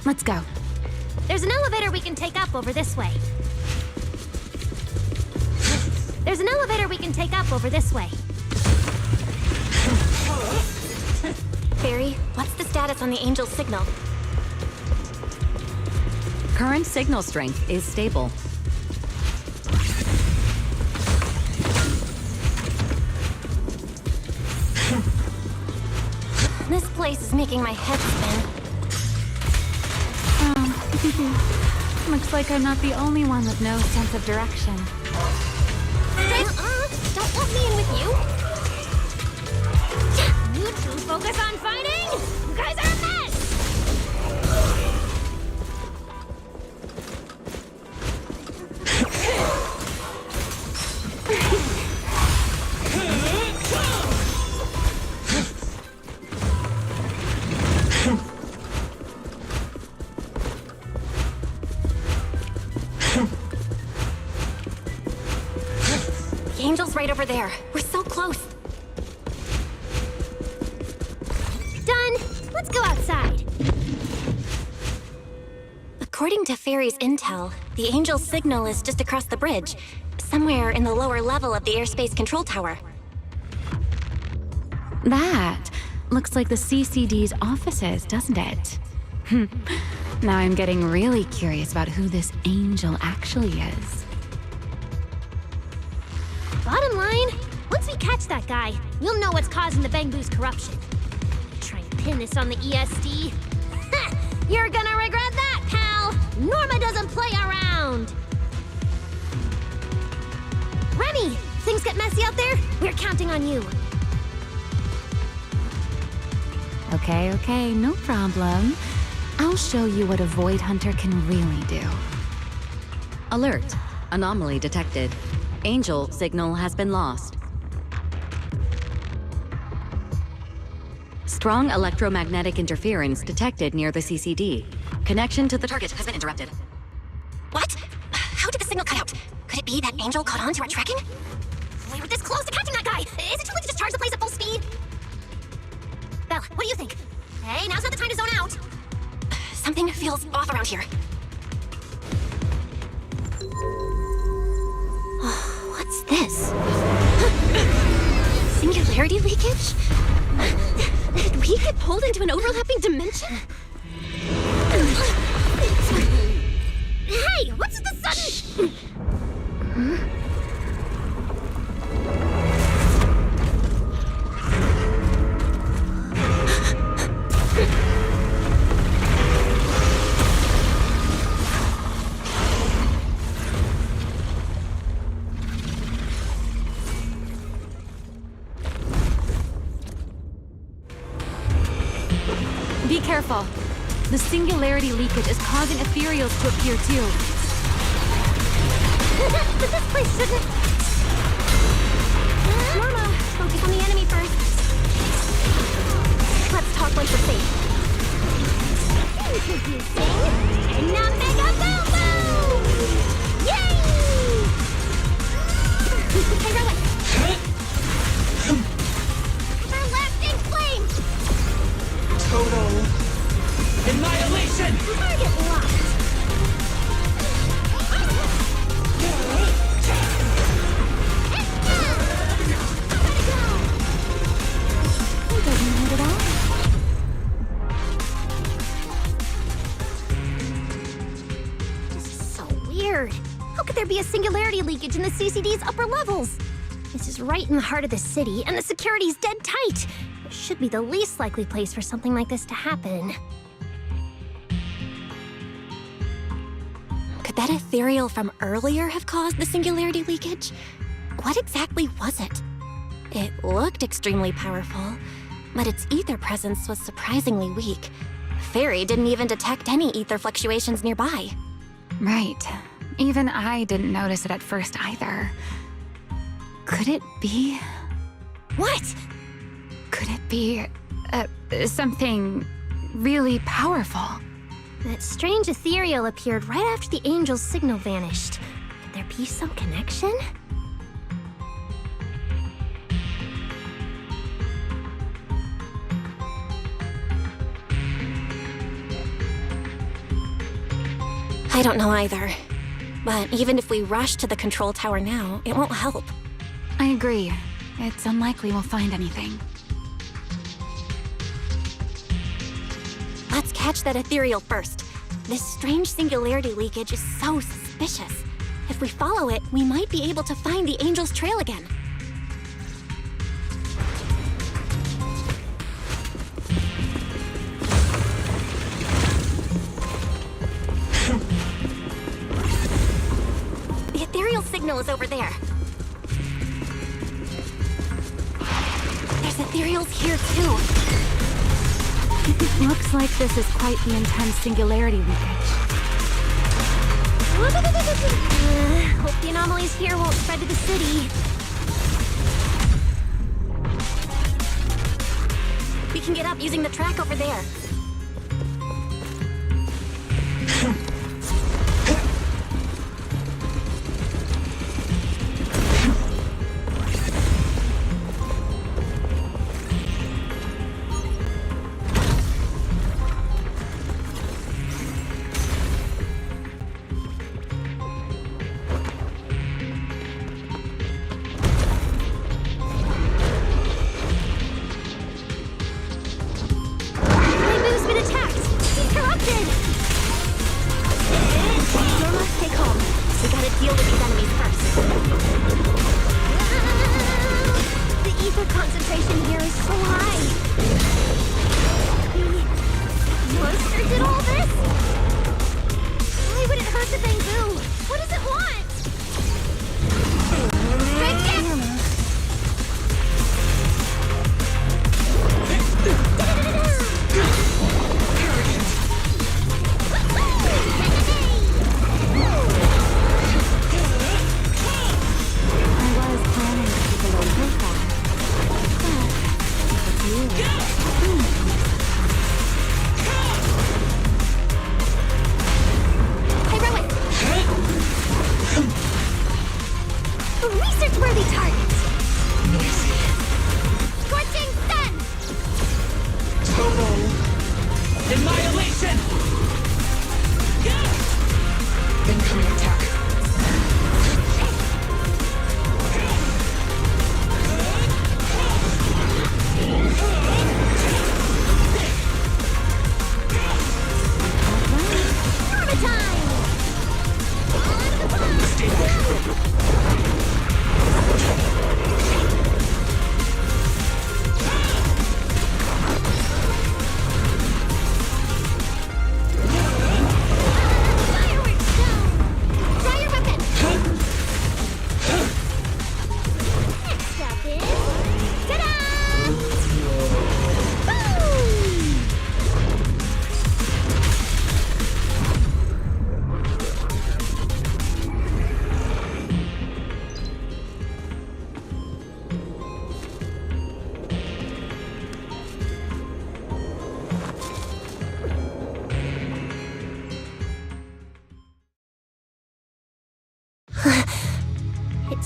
Let's go. There's an elevator we can take up over this way. There's an elevator we can take up over this way. Fairy, what's the status on the Angel's signal? Current signal strength is stable. This place is making my head spin. Looks like I'm not the only one with no sense of direction. Don't let me in with you. You two focus on fighting! You guys are a mess! The Angel's right over there. We're so close. Done! Let's go outside. According to Fairy's intel, the Angel's signal is just across the bridge, somewhere in the lower level of the airspace control tower. That looks like the CCD's offices, doesn't it? Now I'm getting really curious about who this angel actually is. Bottom line, once we catch that guy, we'll know what's causing the Bangbu's corruption. Try and pin this on the ESD. You're gonna regret that, pal! Norma doesn't play around! Remy, things get messy out there? We're counting on you. Okay, no problem. I'll show you what a Void Hunter can really do. Alert. Anomaly detected. Angel signal has been lost. Strong electromagnetic interference detected near the CCD. Connection to the target has been interrupted. What? How did the signal cut out? Could it be that Angel caught on to our tracking? We were this close to catching that guy! Is it too late to just charge the place at full speed? Belle, what do you think? Hey, now's not the time to zone out! Something feels off around here. What's this? Singularity leakage? Did we get pulled into an overlapping dimension? Hey, what's the sudden... Be careful. The singularity leakage is causing ethereals to appear too. But this place shouldn't... Norma, focus on the enemy first. Let's talk once we're safe. Introducing... Mega Boom Boom! Yay! Hey, Rowan! Everlasting flame! Total annihilation! Target locked! It doesn't hurt at all. This is so weird. How could there be a singularity leakage in the CCD's upper levels? This is right in the heart of the city, and the security's dead tight. It should be the least likely place for something like this to happen. Could that ethereal from earlier have caused the singularity leakage? What exactly was it? It looked extremely powerful, but its ether presence was surprisingly weak. Fairy didn't even detect any ether fluctuations nearby. Right. Even I didn't notice it at first either. Could it be... What? Could it be... something really powerful? That strange ethereal appeared right after the angel's signal vanished. Could there be some connection? I don't know either. But even if we rush to the control tower now, it won't help. I agree. It's unlikely we'll find anything. Let's catch that ethereal first. This strange singularity leakage is so suspicious. If we follow it, we might be able to find the angel's trail again. The ethereal signal is over there. There's ethereals here too. Looks like this is quite the intense singularity leakage. Hope the anomalies here won't spread to the city. We can get up using the track over there.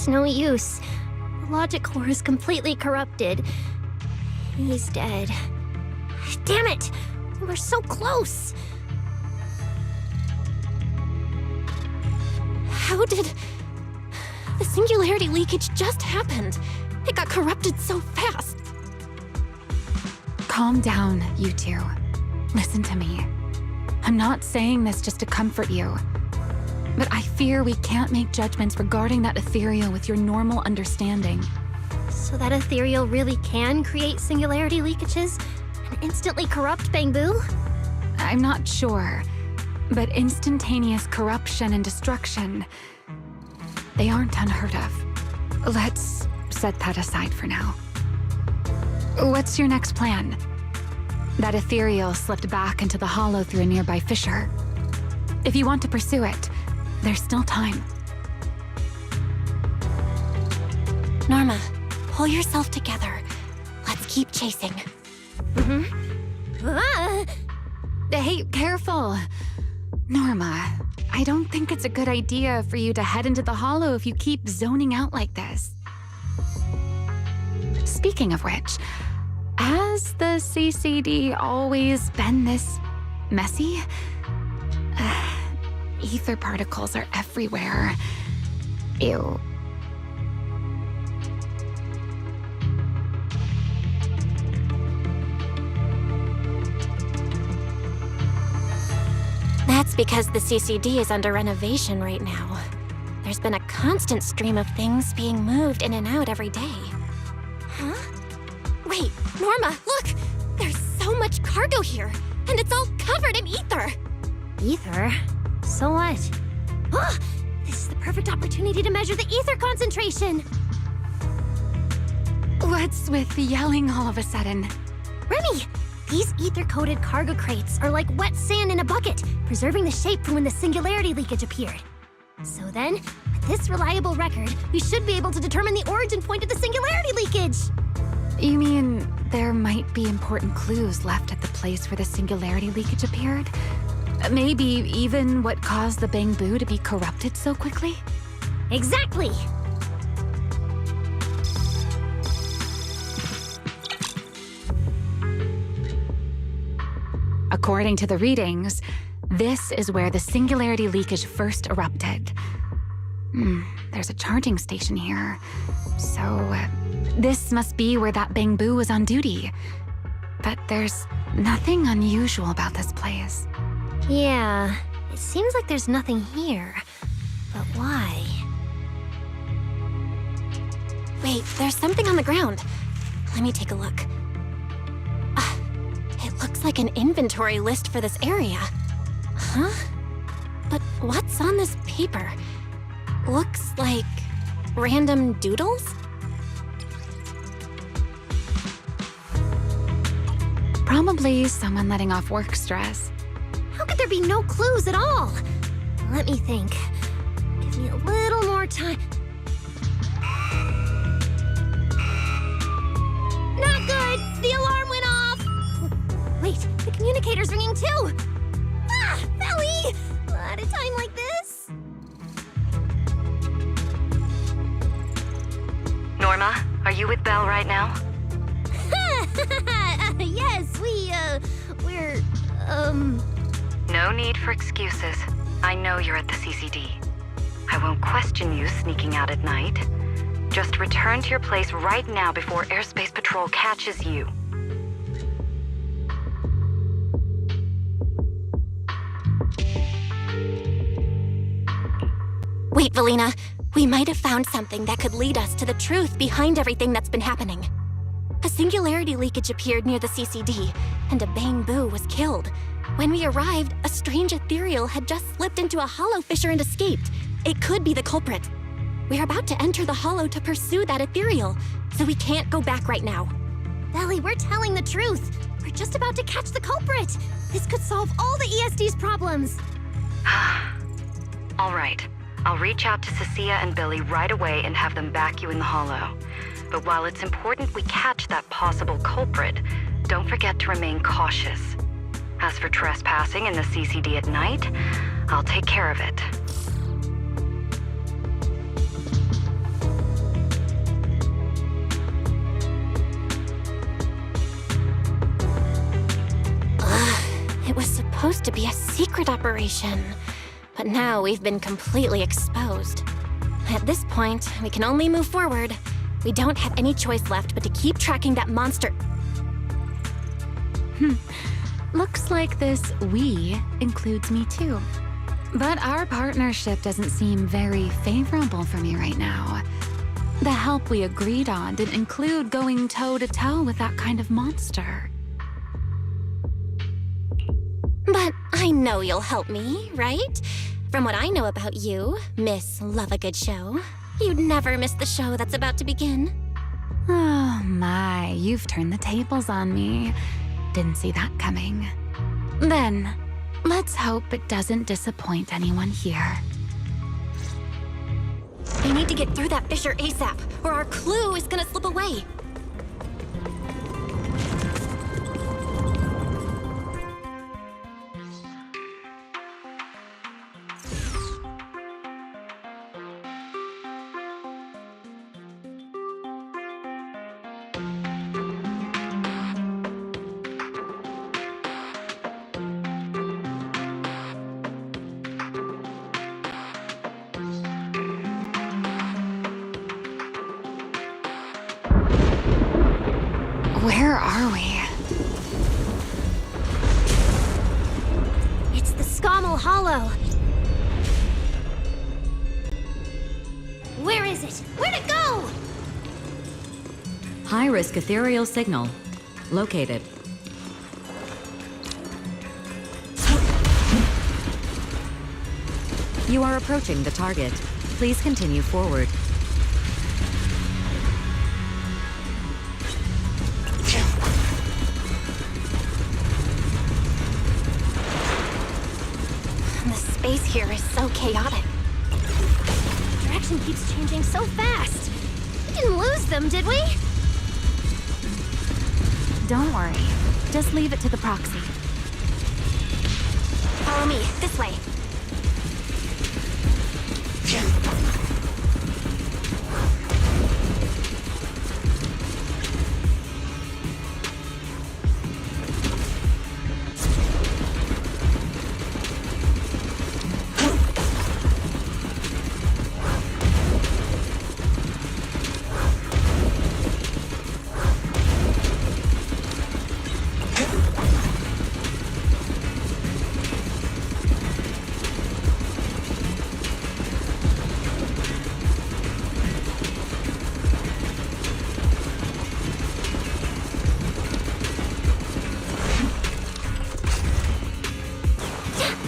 It's no use. The logic core is completely corrupted. He's dead. Damn it! We're so close! How did... The singularity leakage just happened. It got corrupted so fast. Calm down, you two. Listen to me. I'm not saying this just to comfort you, but I fear we can't make judgments regarding that ethereal with your normal understanding. So that ethereal really can create singularity leakages and instantly corrupt Bangboo? I'm not sure, but instantaneous corruption and destruction, they aren't unheard of. Let's set that aside for now. What's your next plan? That ethereal slipped back into the hollow through a nearby fissure. If you want to pursue it, there's still time. Norma, pull yourself together. Let's keep chasing. Hey, careful. Norma, I don't think it's a good idea for you to head into the hollow if you keep zoning out like this. Speaking of which, has the CCD always been this messy? Ether particles are everywhere. Ew. That's because the CCD is under renovation right now. There's been a constant stream of things being moved in and out every day. Huh? Wait, Norma, look! There's so much cargo here, and it's all covered in ether! Ether? So what? Ah! This is the perfect opportunity to measure the ether concentration! What's with yelling all of a sudden? Remy! These ether-coated cargo crates are like wet sand in a bucket, preserving the shape from when the singularity leakage appeared. So then, with this reliable record, we should be able to determine the origin point of the singularity leakage! You mean there might be important clues left at the place where the singularity leakage appeared? Maybe even what caused the Bangboo to be corrupted so quickly? Exactly! According to the readings, this is where the singularity leakage first erupted. There's a charging station here. So, this must be where that Bangboo was on duty. But there's nothing unusual about this place. Yeah, it seems like there's nothing here. But why? Wait, there's something on the ground. Let me take a look. It looks like an inventory list for this area. Huh? But what's on this paper? Looks like random doodles? Probably someone letting off work stress. How could there be no clues at all? Let me think. Give me a little more time. Not good! The alarm went off! Wait, the communicator's ringing too! Ah! Belly! At a time like this? Norma, are you with Belle right now? Yes, we're, No need for excuses. I know you're at the CCD. I won't question you sneaking out at night. Just return to your place right now before Airspace Patrol catches you. Wait, Valina. We might have found something that could lead us to the truth behind everything that's been happening. A singularity leakage appeared near the CCD, and a Bangboo was killed. When we arrived, a strange ethereal had just slipped into a hollow fissure and escaped. It could be the culprit. We're about to enter the hollow to pursue that ethereal, so we can't go back right now. Belly, we're telling the truth. We're just about to catch the culprit. This could solve all the ESD's problems. All right. I'll reach out to Cecilia and Billy right away and have them back you in the hollow. But while it's important we catch that possible culprit, don't forget to remain cautious. As for trespassing in the CCD at night, I'll take care of it. supposed to be a secret operation, but now we've been completely exposed. At this point, we can only move forward. We don't have any choice left but to keep tracking that monster. Looks like this "we" includes me too. But our partnership doesn't seem very favorable for me right now. The help we agreed on didn't include going toe-to-toe with that kind of monster. But I know you'll help me, right? From what I know about you, Miss Love a Good Show, you'd never miss the show that's about to begin. Oh my, you've turned the tables on me. Didn't see that coming. Then, let's hope it doesn't disappoint anyone here. We need to get through that fissure ASAP, or our clue is gonna slip away. Where are we? It's the Scommel Hollow. Where is it? Where'd it go? High-risk ethereal signal. Located. You are approaching the target. Please continue forward. The space here is so chaotic. Direction keeps changing so fast. We didn't lose them, did we? Don't worry. Just leave it to the proxy. Follow me, this way.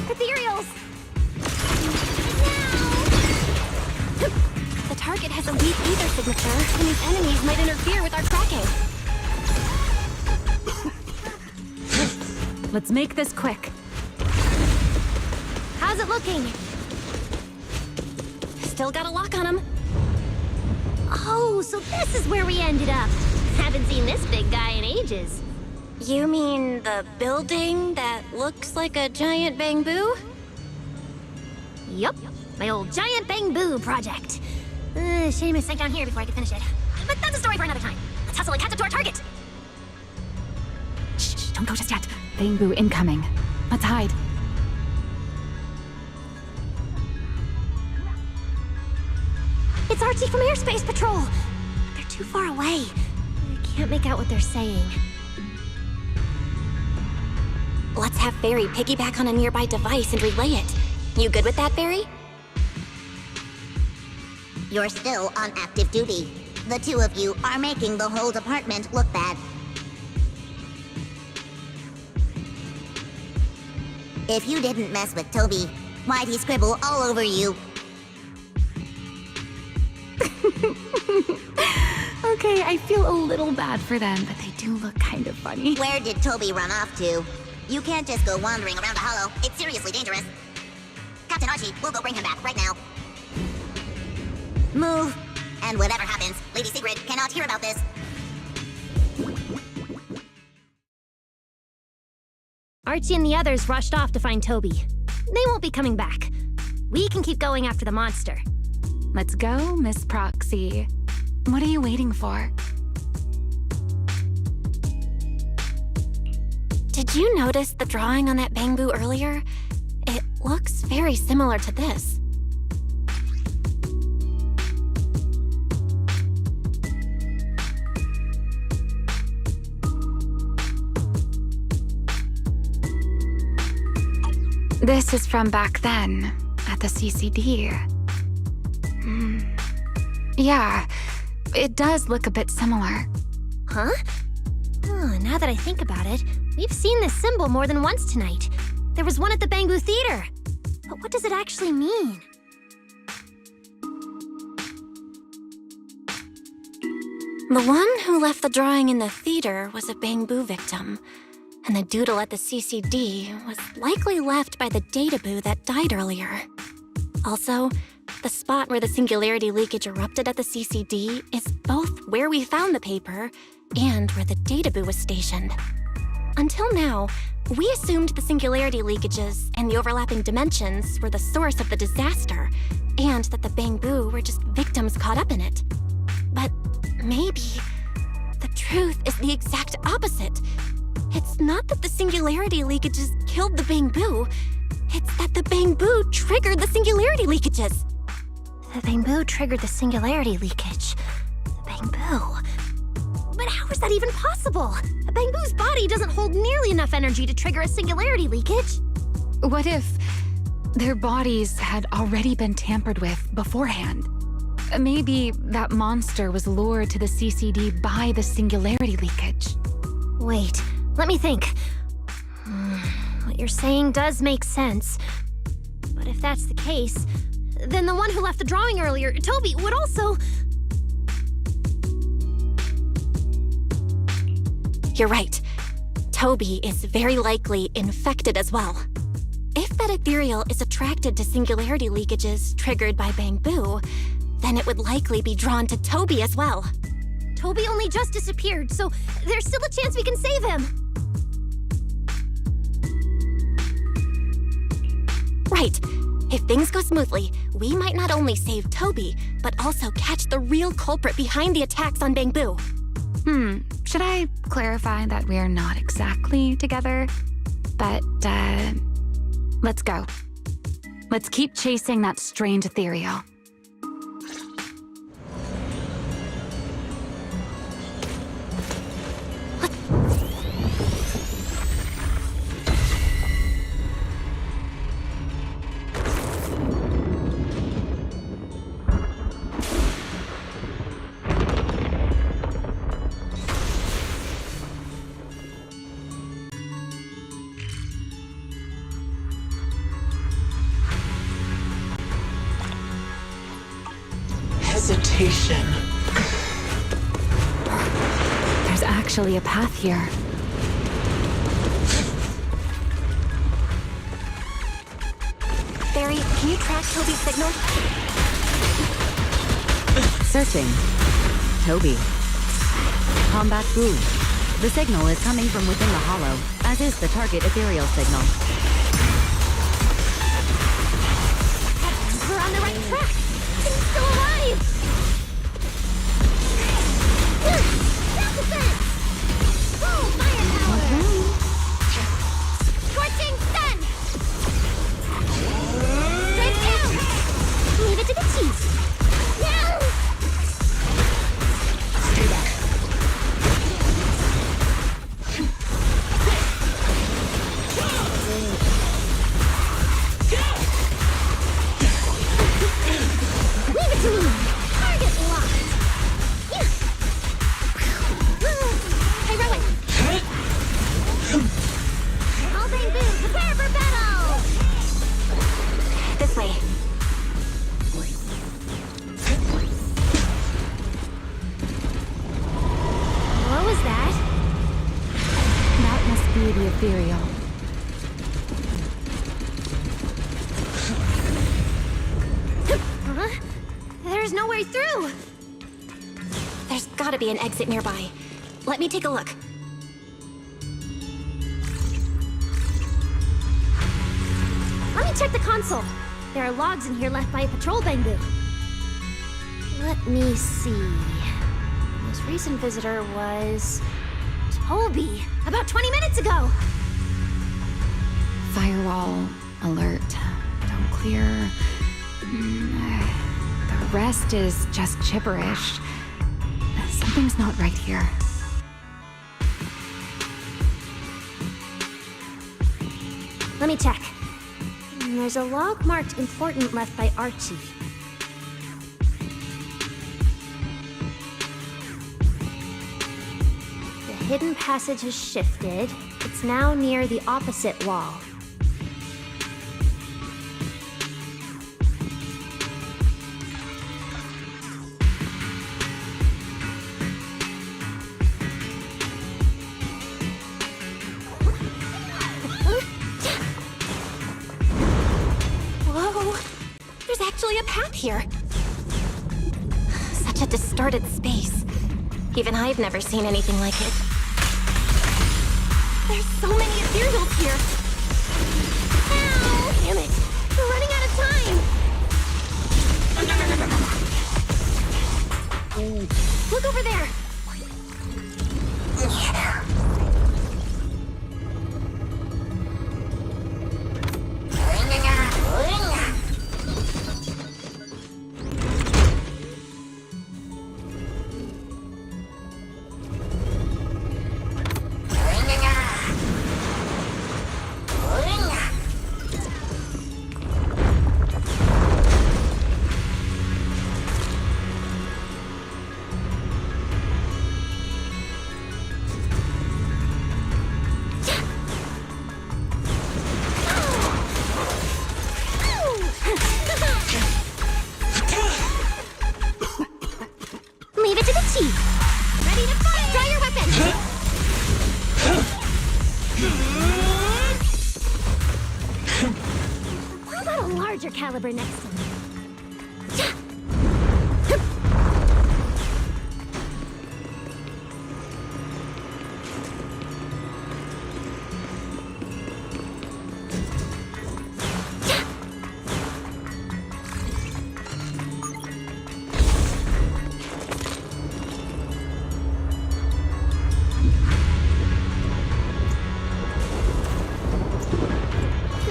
Ethereals! The target has a weak ether signature, and these enemies might interfere with our tracking. Let's make this quick. How's it looking? Still got a lock on him. Oh, so this is where we ended up. Haven't seen this big guy in ages. You mean the building that looks like a giant bamboo? Yup, my old giant bamboo project. Shame I sank down here before I could finish it. But that's a story for another time. Let's hustle and catch up to our target. Shh, don't go just yet. Bamboo incoming. Let's hide. It's Archie from Airspace Patrol. They're too far away. I can't make out what they're saying. Let's have Barry piggyback on a nearby device and relay it. You good with that, Barry? You're still on active duty. The two of you are making the whole department look bad. If you didn't mess with Toby, why'd he scribble all over you? Okay, I feel a little bad for them, but they do look kind of funny. Where did Toby run off to? You can't just go wandering around the hollow. It's seriously dangerous. Captain Archie, we'll go bring him back right now. Move. And whatever happens, Lady Sigrid cannot hear about this. Archie and the others rushed off to find Toby. They won't be coming back. We can keep going after the monster. Let's go, Miss Proxy. What are you waiting for? Did you notice the drawing on that bamboo earlier? It looks very similar to this. This is from back then, at the CCD. Yeah, it does look a bit similar. Huh? Now that I think about it, we've seen this symbol more than once tonight. There was one at the Bamboo Theater. But what does it actually mean? The one who left the drawing in the theater was a bamboo victim, and the doodle at the CCD was likely left by the databoo that died earlier. Also, the spot where the singularity leakage erupted at the CCD is both where we found the paper and where the databoo was stationed. Until now, we assumed the singularity leakages and the overlapping dimensions were the source of the disaster, and that the bamboo were just victims caught up in it. But maybe the truth is the exact opposite. It's not that the singularity leakages killed the bamboo, it's that the bamboo triggered the singularity leakages. The bamboo triggered the singularity leakage. The bamboo. But how is that even possible? A bamboo's body doesn't hold nearly enough energy to trigger a singularity leakage. What if their bodies had already been tampered with beforehand? Maybe that monster was lured to the CCD by the singularity leakage. Wait, let me think. What you're saying does make sense. But if that's the case, then the one who left the drawing earlier, Toby, would also... You're right. Toby is very likely infected as well. If that ethereal is attracted to singularity leakages triggered by bamboo, then it would likely be drawn to Toby as well. Toby only just disappeared, so there's still a chance we can save him. Right. If things go smoothly, we might not only save Toby, but also catch the real culprit behind the attacks on bamboo. Should I clarify that we're not exactly together? But, let's go. Let's keep chasing that strange ethereal. Hesitation. There's actually a path here. Barry, can you track Toby's signal? Searching. Toby. Combat Boo. The signal is coming from within the hollow, as is the target ethereal signal. We're on the right track. He's still alive. That's the fence. Oh, firepower. Scorching sun. Straight down. Leave it to the chief. Now. Stay back. Leave it to me. Target locked. Hey, Rowan. All bamboo, prepare for battle. This way. What was that? That must be the ethereal. Huh? There's no way through. There's gotta be an exit nearby. Let me take a look. Let me check the console. There are logs in here left by a patrol bamboo. Let me see. The most recent visitor was... Toby, about 20 minutes ago. Firewall, alert, don't clear. The rest is just gibberish. Something's not right here. Let me check. There's a log marked important left by Archie. The hidden passage has shifted. It's now near the opposite wall. A path here. Such a distorted space. Even I've never seen anything like it. There's so many ethereals here. Ow! Damn it! We're running out of time! Look over there! Leave it to the chief. Ready to fire! Draw your weapon! What about a larger caliber next time?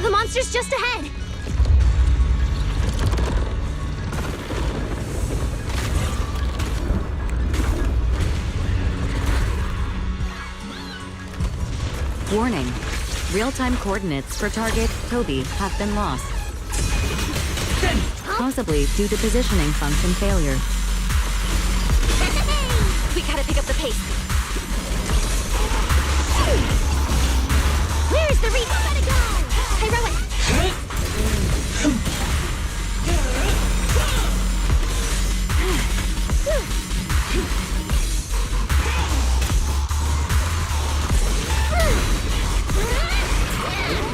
The monster's just ahead! Warning. Real-time coordinates for target Toby have been lost. Possibly due to positioning function failure. We gotta pick up the pace. Where's the reach? Let it go! Heroic!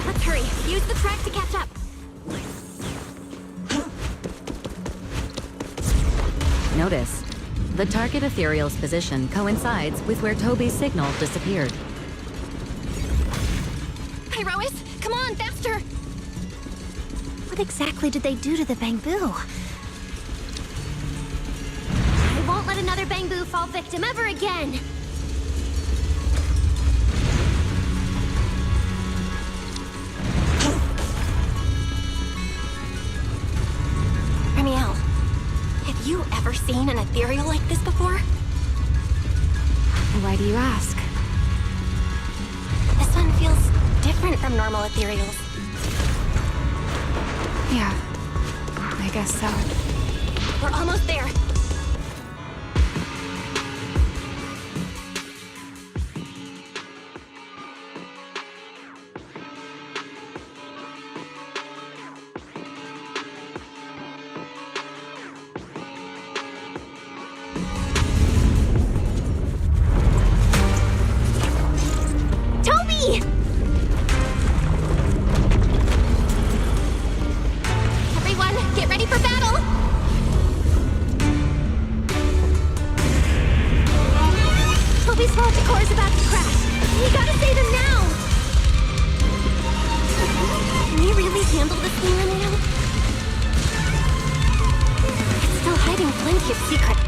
Let's hurry. Use the track to catch up. Notice. The target ethereal's position coincides with where Toby's signal disappeared. Pyrois, come on, faster! What exactly did they do to the bamboo? I won't let another bamboo fall victim ever again! Remiel, have you ever seen an ethereal like this before? Why do you ask? This one feels different from normal ethereals. Yeah, I guess so. We're almost there. Toby! Everyone, get ready for battle! Toby's Volticore is about to crash. We gotta save him now! Can we really handle this thing, Remiel? It's still hiding plenty of secret.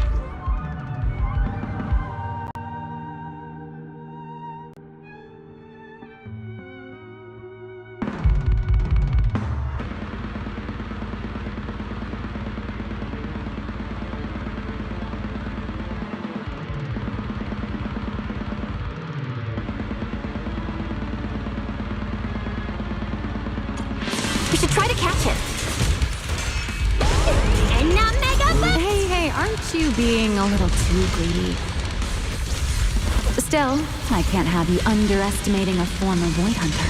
you being a little too greedy? Still, I can't have you underestimating a former Void Hunter.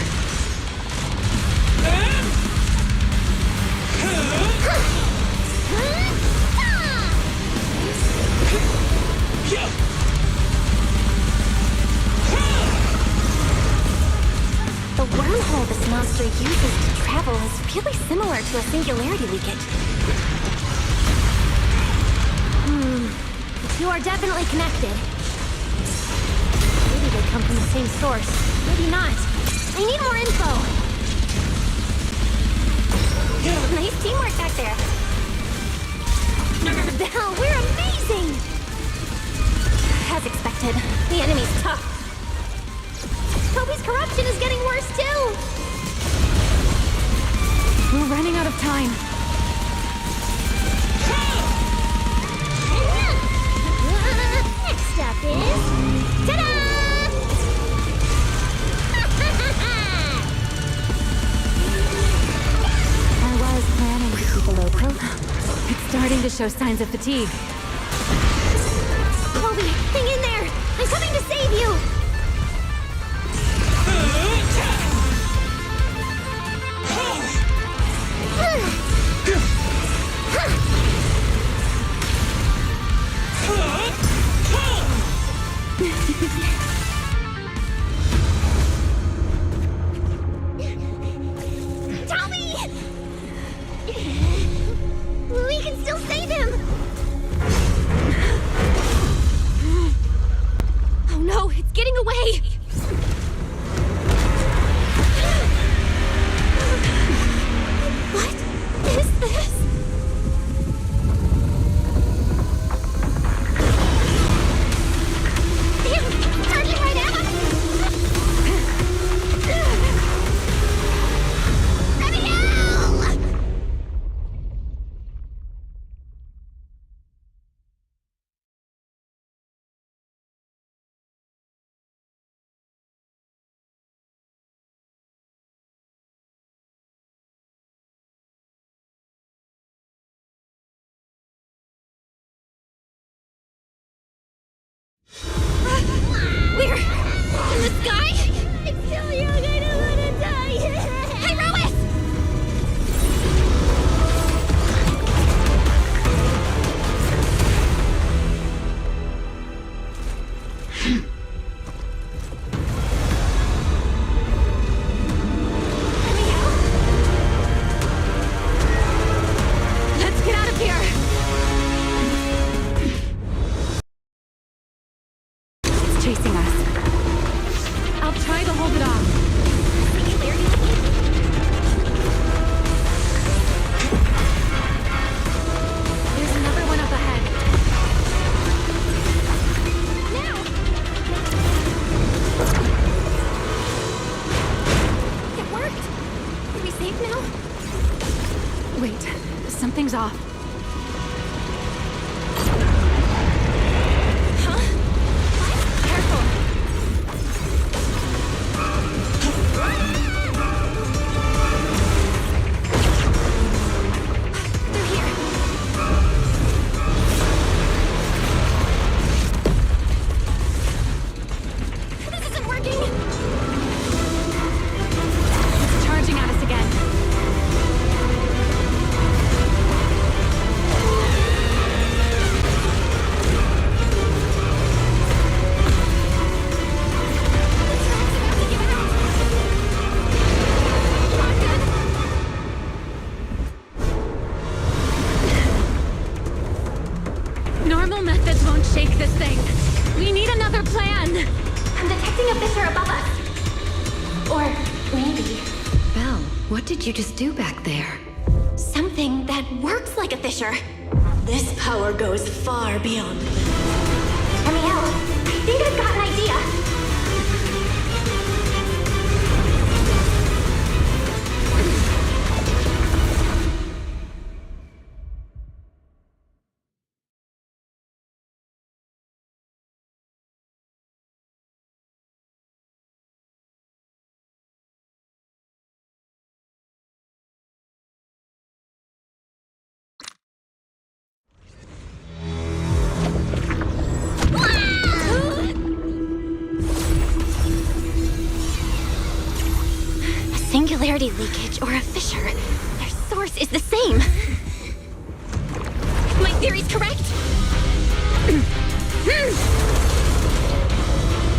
The wormhole this monster uses to travel is really similar to a singularity leakage. The two are definitely connected. Maybe they come from the same source. Maybe not. I need more info. Nice teamwork back there. Belle, we're amazing! As expected, the enemy's tough. Toby's corruption is getting worse too! We're running out of time. Next up is... Ta-da! I was planning to keep a low profile. It's starting to show signs of fatigue. Toby, hang in there! I'm coming to save you! Toby! We can still save him! Oh no, it's getting away! What is this? Damn! Charging right at us! Let me out! We're in the sky? I'm still young, I don't want to die. Hey, Rois! Let me out. Let's get out of here! It's chasing us. I'll try to hold it off. There's another one up ahead. Now! It worked! Are we safe now? Wait, something's off. Huh? What? Careful! They're here! This isn't working! It's charging at us again. Normal methods won't shake this thing. We need another plan. I'm detecting a fissure above us. Or maybe Belle, what did you just do back there? something that works like a fissure. This power goes far beyond limits. Amiel, I think I've got an idea. singularity leakage or a fissure, their source is the same. If my theory's correct...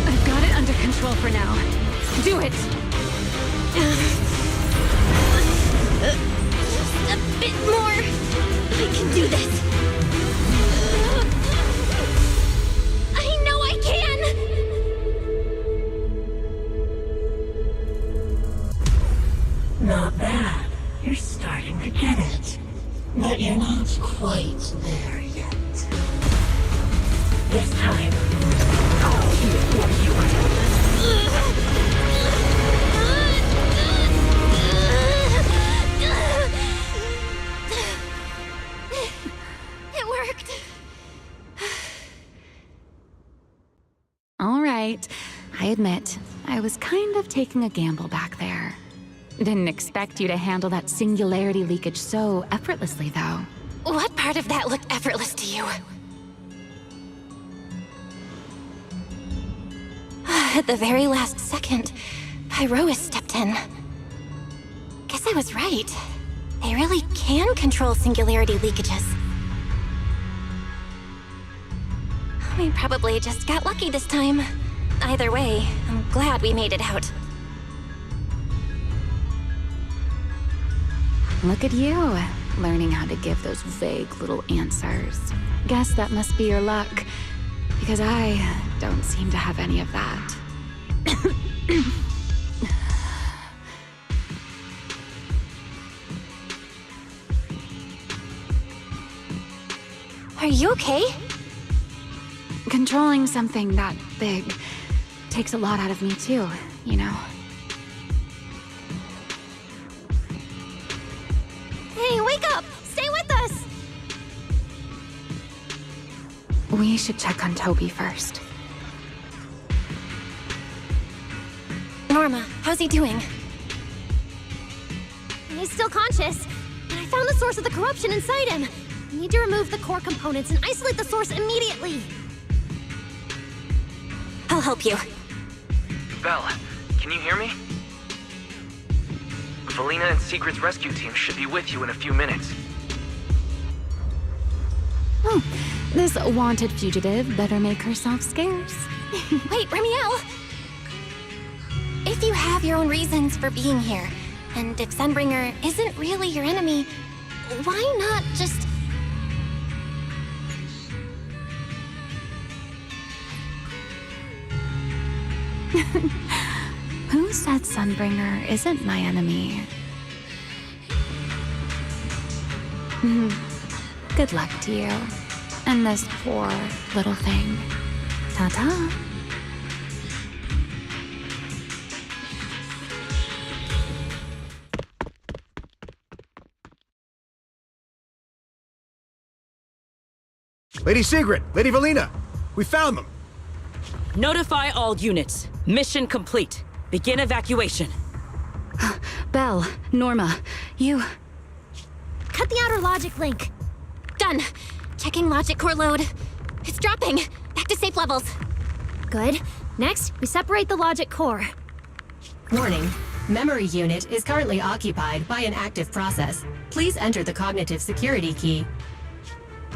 I've got it under control for now. Do it! Just a bit more. I can do this. I know I can! Not bad. You're starting to get it. But you're not quite there yet. This time, I'll do it for you. It worked. All right. I admit, I was kind of taking a gamble back there. Didn't expect you to handle that singularity leakage so effortlessly, though. What part of that looked effortless to you? At the very last second, Pyrois stepped in. Guess I was right. They really can control singularity leakages. We probably just got lucky this time. Either way, I'm glad we made it out. Look at you, learning how to give those vague little answers. Guess that must be your luck, because I don't seem to have any of that. Are you okay? Controlling something that big takes a lot out of me too, you know. Hey, wake up! Stay with us! We should check on Toby first. Norma, how's he doing? He's still conscious, but I found the source of the corruption inside him. We need to remove the core components and isolate the source immediately. I'll help you. Belle, can you hear me? Felina and Secret's rescue team should be with you in a few minutes. Oh, this wanted fugitive better make herself scarce. Wait, Remiel! If you have your own reasons for being here, and if Sunbringer isn't really your enemy, why not just... Who said Sunbringer isn't my enemy? Good luck to you. And this poor little thing. Ta-ta. Lady Secret! Lady Felina! We found them! Notify all units. Mission complete. Begin evacuation. Belle, Norma, you... Cut the outer logic link. Done. Checking logic core load. It's dropping. Back to safe levels. Good. Next, we separate the logic core. Warning. Memory unit is currently occupied by an active process. Please enter the cognitive security key.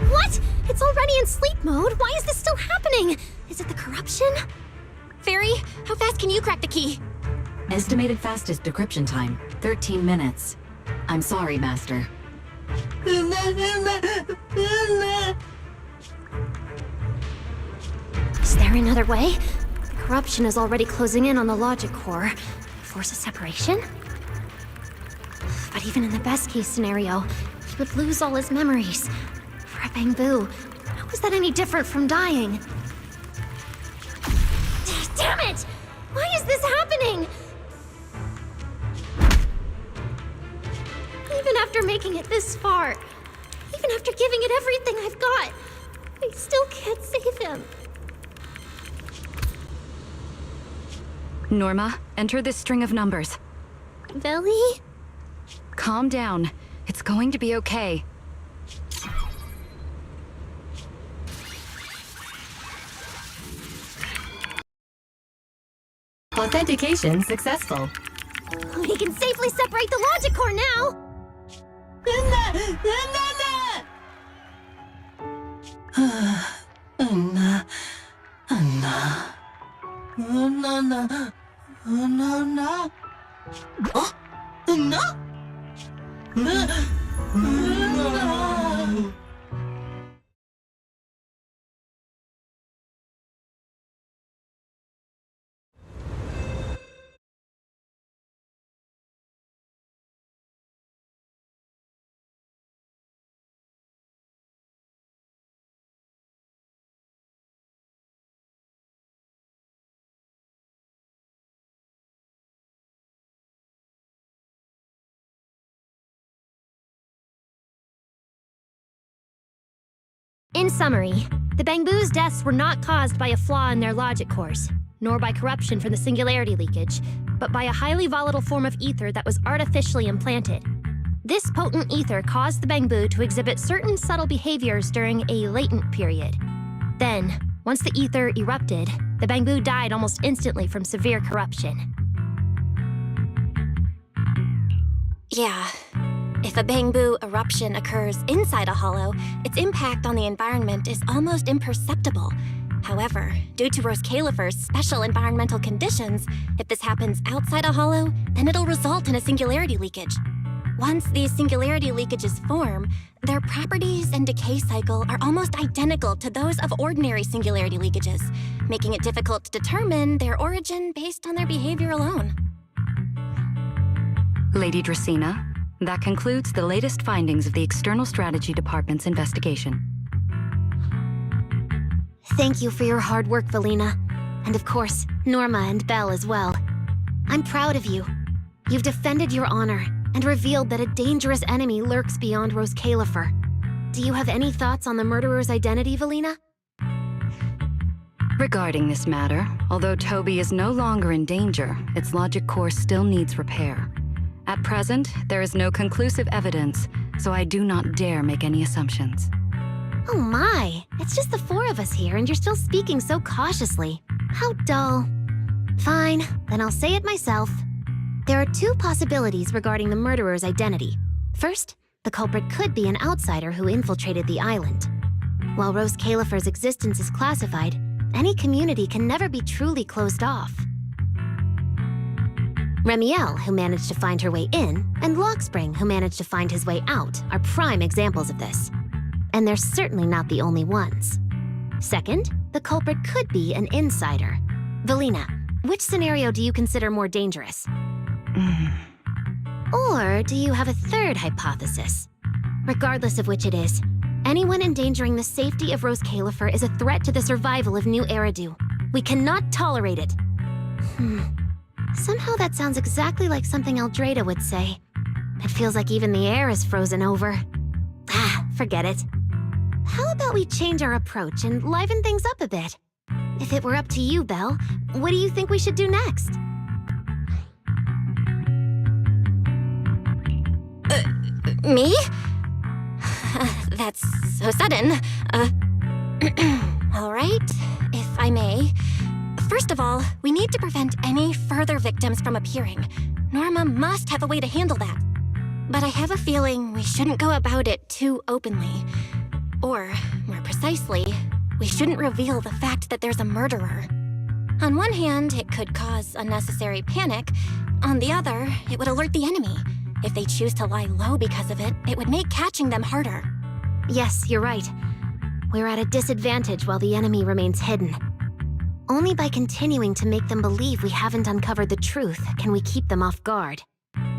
What? It's already in sleep mode. Why is this still happening? Is it the corruption? Fairy, how fast can you crack the key? Estimated fastest decryption time, 13 minutes. I'm sorry, Master. Is there another way? The corruption is already closing in on the logic core. Force a separation? But even in the best case scenario, he would lose all his memories. For a Bangbu, how is that any different from dying? Damn it! Why is this happening? Even after making it this far, even after giving it everything I've got, I still can't save him. Norma, enter this string of numbers. Belly? Calm down. It's going to be okay. Authentication successful. We can safely separate the logic core now! In summary, the Bangbu's deaths were not caused by a flaw in their logic cores, nor by corruption from the singularity leakage, but by a highly volatile form of ether that was artificially implanted. This potent ether caused the Bangbu to exhibit certain subtle behaviors during a latent period. Then, once the ether erupted, the Bangbu died almost instantly from severe corruption. Yeah. If a Bangbu eruption occurs inside a hollow, its impact on the environment is almost imperceptible. However, due to Rose Califer's special environmental conditions, if this happens outside a hollow, then it'll result in a singularity leakage. Once these singularity leakages form, their properties and decay cycle are almost identical to those of ordinary singularity leakages, making it difficult to determine their origin based on their behavior alone. Lady Dracena, that concludes the latest findings of the External Strategy Department's investigation. Thank you for your hard work, Valina. And of course, Norma and Belle as well. I'm proud of you. You've defended your honor and revealed that a dangerous enemy lurks beyond Rose Califer. Do you have any thoughts on the murderer's identity, Valina? Regarding this matter, although Toby is no longer in danger, its logic core still needs repair. At present, there is no conclusive evidence, so I do not dare make any assumptions. Oh my, it's just the four of us here and you're still speaking so cautiously. How dull. Fine, then I'll say it myself. There are two possibilities regarding the murderer's identity. First, the culprit could be an outsider who infiltrated the island. While Rose Califer's existence is classified, any community can never be truly closed off. Remiel, who managed to find her way in, and Lockspring, who managed to find his way out, are prime examples of this. And they're certainly not the only ones. Second, the culprit could be an insider. Valina, which scenario do you consider more dangerous? Or do you have a third hypothesis? Regardless of which it is, anyone endangering the safety of Rose Califer is a threat to the survival of New Eridu. We cannot tolerate it. Somehow that sounds exactly like something Eldrada would say. It feels like even the air is frozen over. Forget it. How about we change our approach and liven things up a bit? If it were up to you, Belle, what do you think we should do next? Me? That's so sudden. All right, if I may. First of all, we need to prevent any further victims from appearing. Norma must have a way to handle that. But I have a feeling we shouldn't go about it too openly. Or, more precisely, we shouldn't reveal the fact that there's a murderer. On one hand, it could cause unnecessary panic. On the other, it would alert the enemy. If they choose to lie low because of it, it would make catching them harder. Yes, you're right. We're at a disadvantage while the enemy remains hidden. Only by continuing to make them believe we haven't uncovered the truth can we keep them off guard.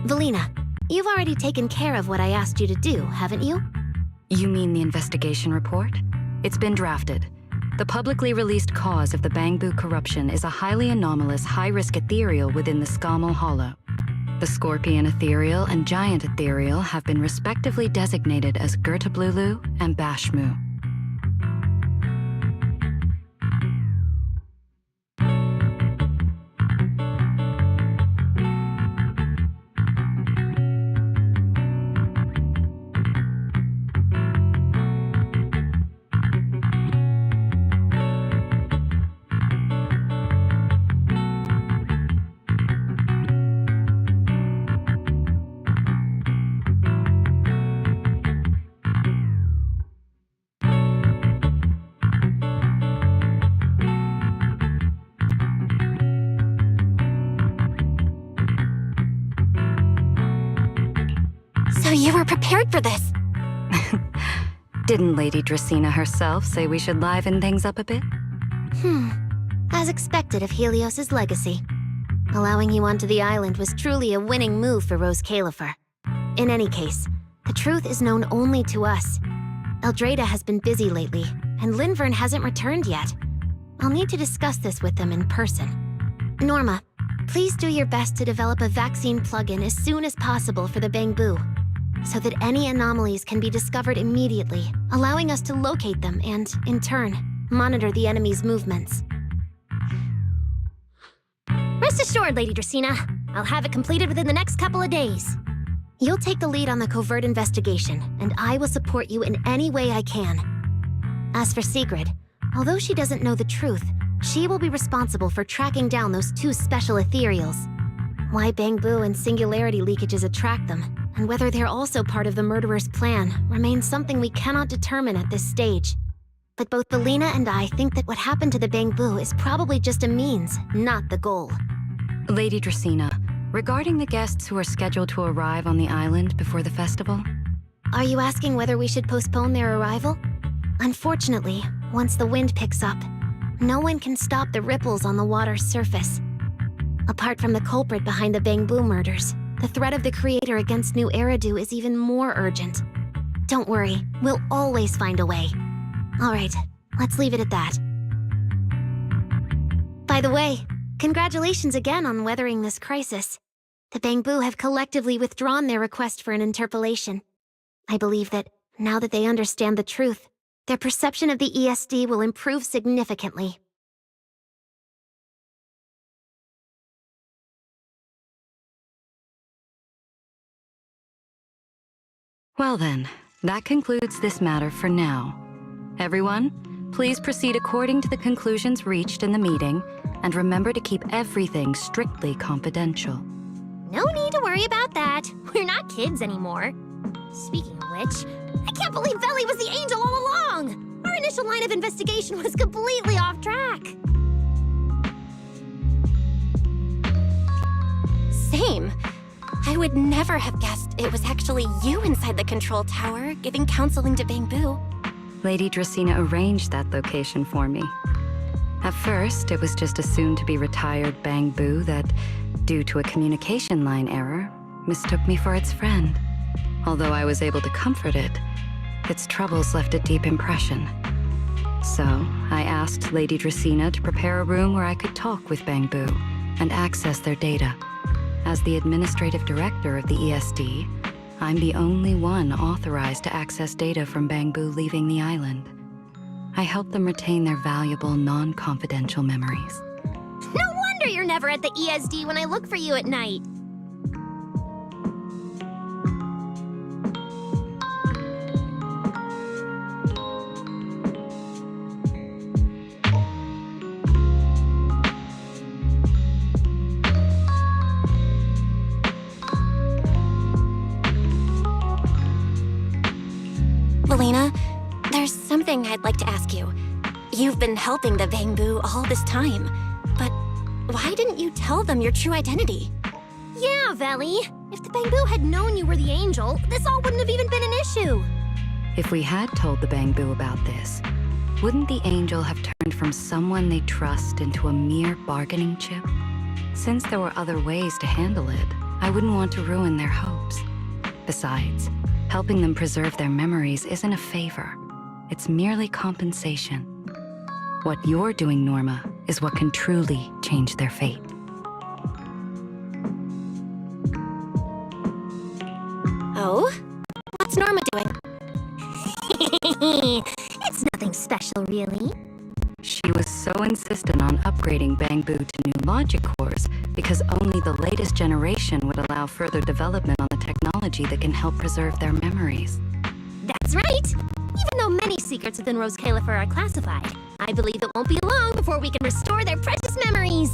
Valina, you've already taken care of what I asked you to do, haven't you? You mean the investigation report? It's been drafted. The publicly released cause of the Bangbu corruption is a highly anomalous, high-risk ethereal within the Skamal Hollow. The Scorpion Ethereal and Giant Ethereal have been respectively designated as Gertablulu and Bashmu. never prepared for this. Didn't Lady Dracena herself say we should liven things up a bit? As expected of Helios's legacy. Allowing you onto the island was truly a winning move for Rose Califer. In any case, the truth is known only to us. Eldrada has been busy lately, and Linvern hasn't returned yet. I'll need to discuss this with them in person. Norma, please do your best to develop a vaccine plugin as soon as possible for the Bangbu, so that any anomalies can be discovered immediately, allowing us to locate them and, in turn, monitor the enemy's movements. Rest assured, Lady Dracena. I'll have it completed within the next couple of days. You'll take the lead on the covert investigation, and I will support you in any way I can. As for Sigrid, although she doesn't know the truth, she will be responsible for tracking down those two special ethereals. Why Bangbu and singularity leakages attract them, and whether they're also part of the murderer's plan, remains something we cannot determine at this stage. But both Belina and I think that what happened to the Bangbu is probably just a means, not the goal. Lady Dracena, regarding the guests who are scheduled to arrive on the island before the festival? Are you asking whether we should postpone their arrival? Unfortunately, once the wind picks up, no one can stop the ripples on the water's surface. Apart from the culprit behind the Bangbu murders, the threat of the Creator against New Eridu is even more urgent. Don't worry, we'll always find a way. Alright, let's leave it at that. By the way, congratulations again on weathering this crisis. The Bangbu have collectively withdrawn their request for an interpolation. I believe that, now that they understand the truth, their perception of the ESD will improve significantly. Well then, that concludes this matter for now. Everyone, please proceed according to the conclusions reached in the meeting, and remember to keep everything strictly confidential. No need to worry about that. We're not kids anymore. Speaking of which, I can't believe Veli was the angel all along! Our initial line of investigation was completely off track. Same. I would never have guessed it was actually you inside the control tower, giving counseling to Bangbu. Lady Dracena arranged that location for me. At first, it was just a soon-to-be retired Bangbu that, due to a communication line error, mistook me for its friend. Although I was able to comfort it, its troubles left a deep impression. So, I asked Lady Dracena to prepare a room where I could talk with Bangbu and access their data. As the administrative director of the ESD, I'm the only one authorized to access data from Bangbu leaving the island. I help them retain their valuable, non-confidential memories. No wonder you're never at the ESD when I look for you at night. Belina, there's something I'd like to ask you. You've been helping the Bangbu all this time, but why didn't you tell them your true identity? Yeah, Veli. If the Bangbu had known you were the angel, this all wouldn't have even been an issue. If we had told the Bangbu about this, wouldn't the angel have turned from someone they trust into a mere bargaining chip? Since there were other ways to handle it, I wouldn't want to ruin their hopes. Besides, helping them preserve their memories isn't a favor. It's merely compensation. What you're doing, Norma, is what can truly change their fate. Oh? What's Norma doing? It's nothing special, really. She was so insistent on upgrading Bangbu to new logic cores because only the latest generation would allow further development on the technology that can help preserve their memories. That's right! Even though many secrets within Rose Califer are classified, I believe it won't be long before we can restore their precious memories!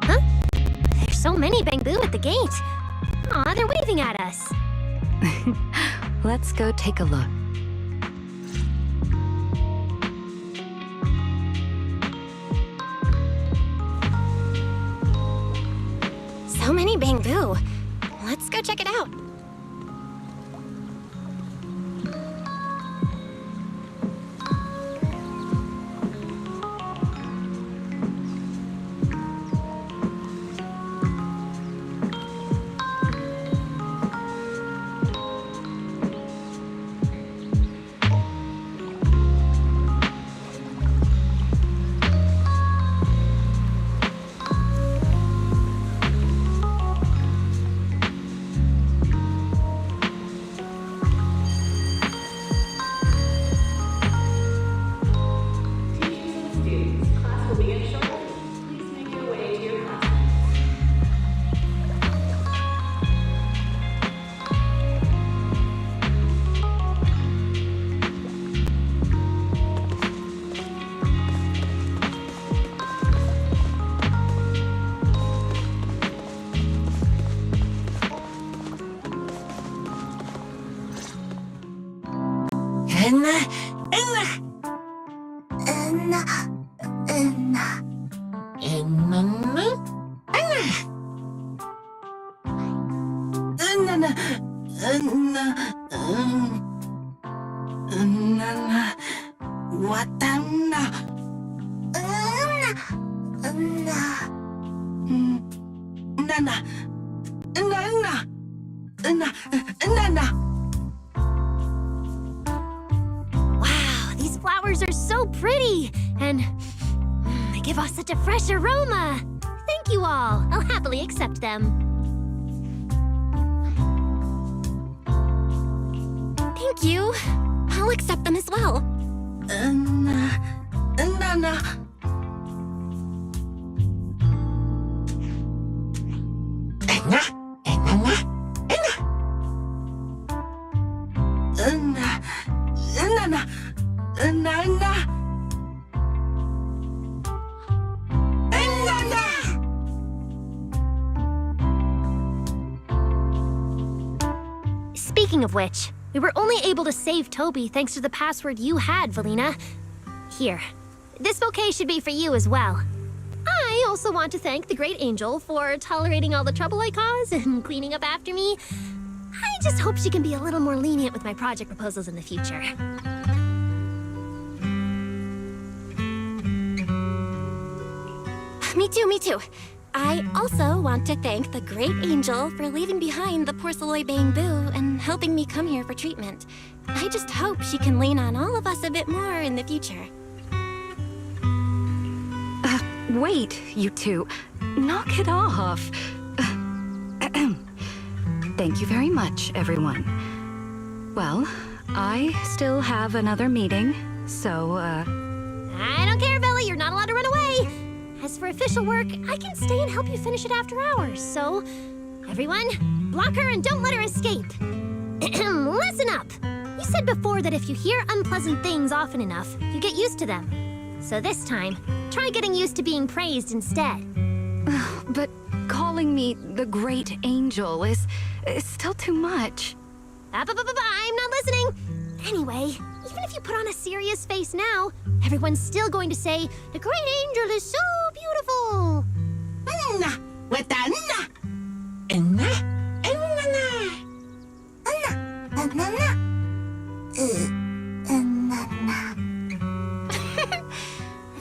Huh? There's so many Bangbu at the gate! Aw, they're waving at us! Let's go take a look. So many bamboo. Let's go check it out. Wow, these flowers are so pretty, and they give off such a fresh aroma. Thank you all. I'll happily accept them. Thank you. I'll accept them as well. Speaking of which, we were only able to save Toby thanks to the password you had, Valina. Here, this bouquet should be for you as well. I also want to thank the Great Angel for tolerating all the trouble I cause and cleaning up after me. I just hope she can be a little more lenient with my project proposals in the future. Me too, me too. I also want to thank the Great Angel for leaving behind the porcelain bamboo and helping me come here for treatment. I just hope she can lean on all of us a bit more in the future. Wait, you two. Knock it off. Thank you very much, everyone. Well, I still have another meeting, so, I don't care, Billy. You're not allowed to run away. As for official work, I can stay and help you finish it after hours, so... Everyone, block her and don't let her escape. Listen up. You said before that if you hear unpleasant things often enough, you get used to them. So this time, try getting used to being praised instead. but calling me the Great Angel is still too much. I'm not listening. Anyway, even if you put on a serious face now, everyone's still going to say, the Great Angel is so beautiful.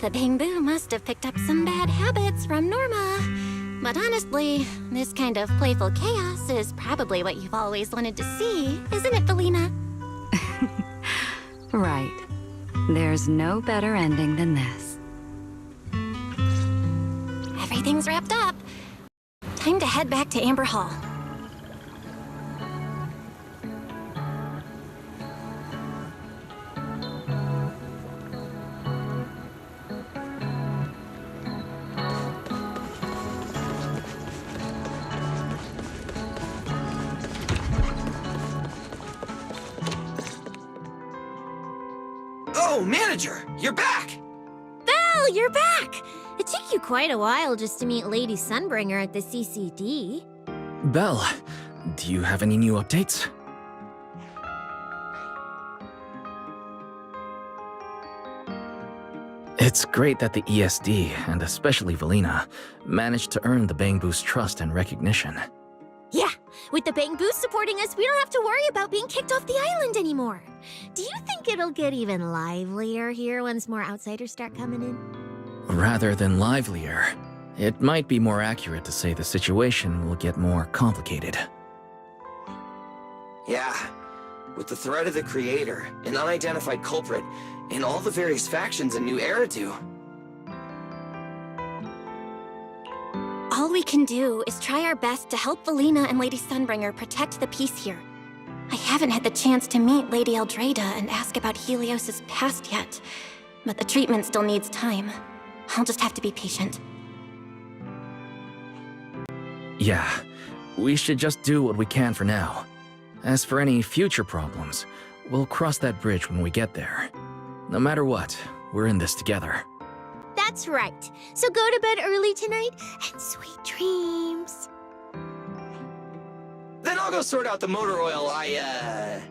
The bamboo must have picked up some bad habits from Norma. But honestly, this kind of playful chaos is probably what you've always wanted to see, isn't it, Valina? Right. There's no better ending than this. Everything's wrapped up. Time to head back to Amber Hall. Oh, Manager, you're back! Belle, you're back! It took you quite a while just to meet Lady Sunbringer at the CCD. Belle, do you have any new updates? It's great that the ESD, and especially Valina, managed to earn the Bangbu's trust and recognition. Yeah, with the Bangboos supporting us, we don't have to worry about being kicked off the island anymore. Do you think it'll get even livelier here once more outsiders start coming in? Rather than livelier, it might be more accurate to say the situation will get more complicated. Yeah, with the threat of the Creator, an unidentified culprit, and all the various factions in New Eridu. All we can do is try our best to help Valina and Lady Sunbringer protect the peace here. I haven't had the chance to meet Lady Eldrada and ask about Helios's past yet, but the treatment still needs time. I'll just have to be patient. Yeah, we should just do what we can for now. As for any future problems, we'll cross that bridge when we get there. No matter what, we're in this together. That's right. So go to bed early tonight and sweet dreams. Then I'll go sort out the motor oil I,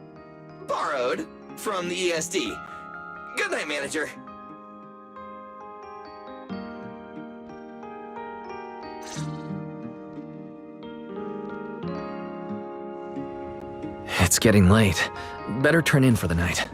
borrowed from the ESD. Good night, manager. It's getting late. Better turn in for the night.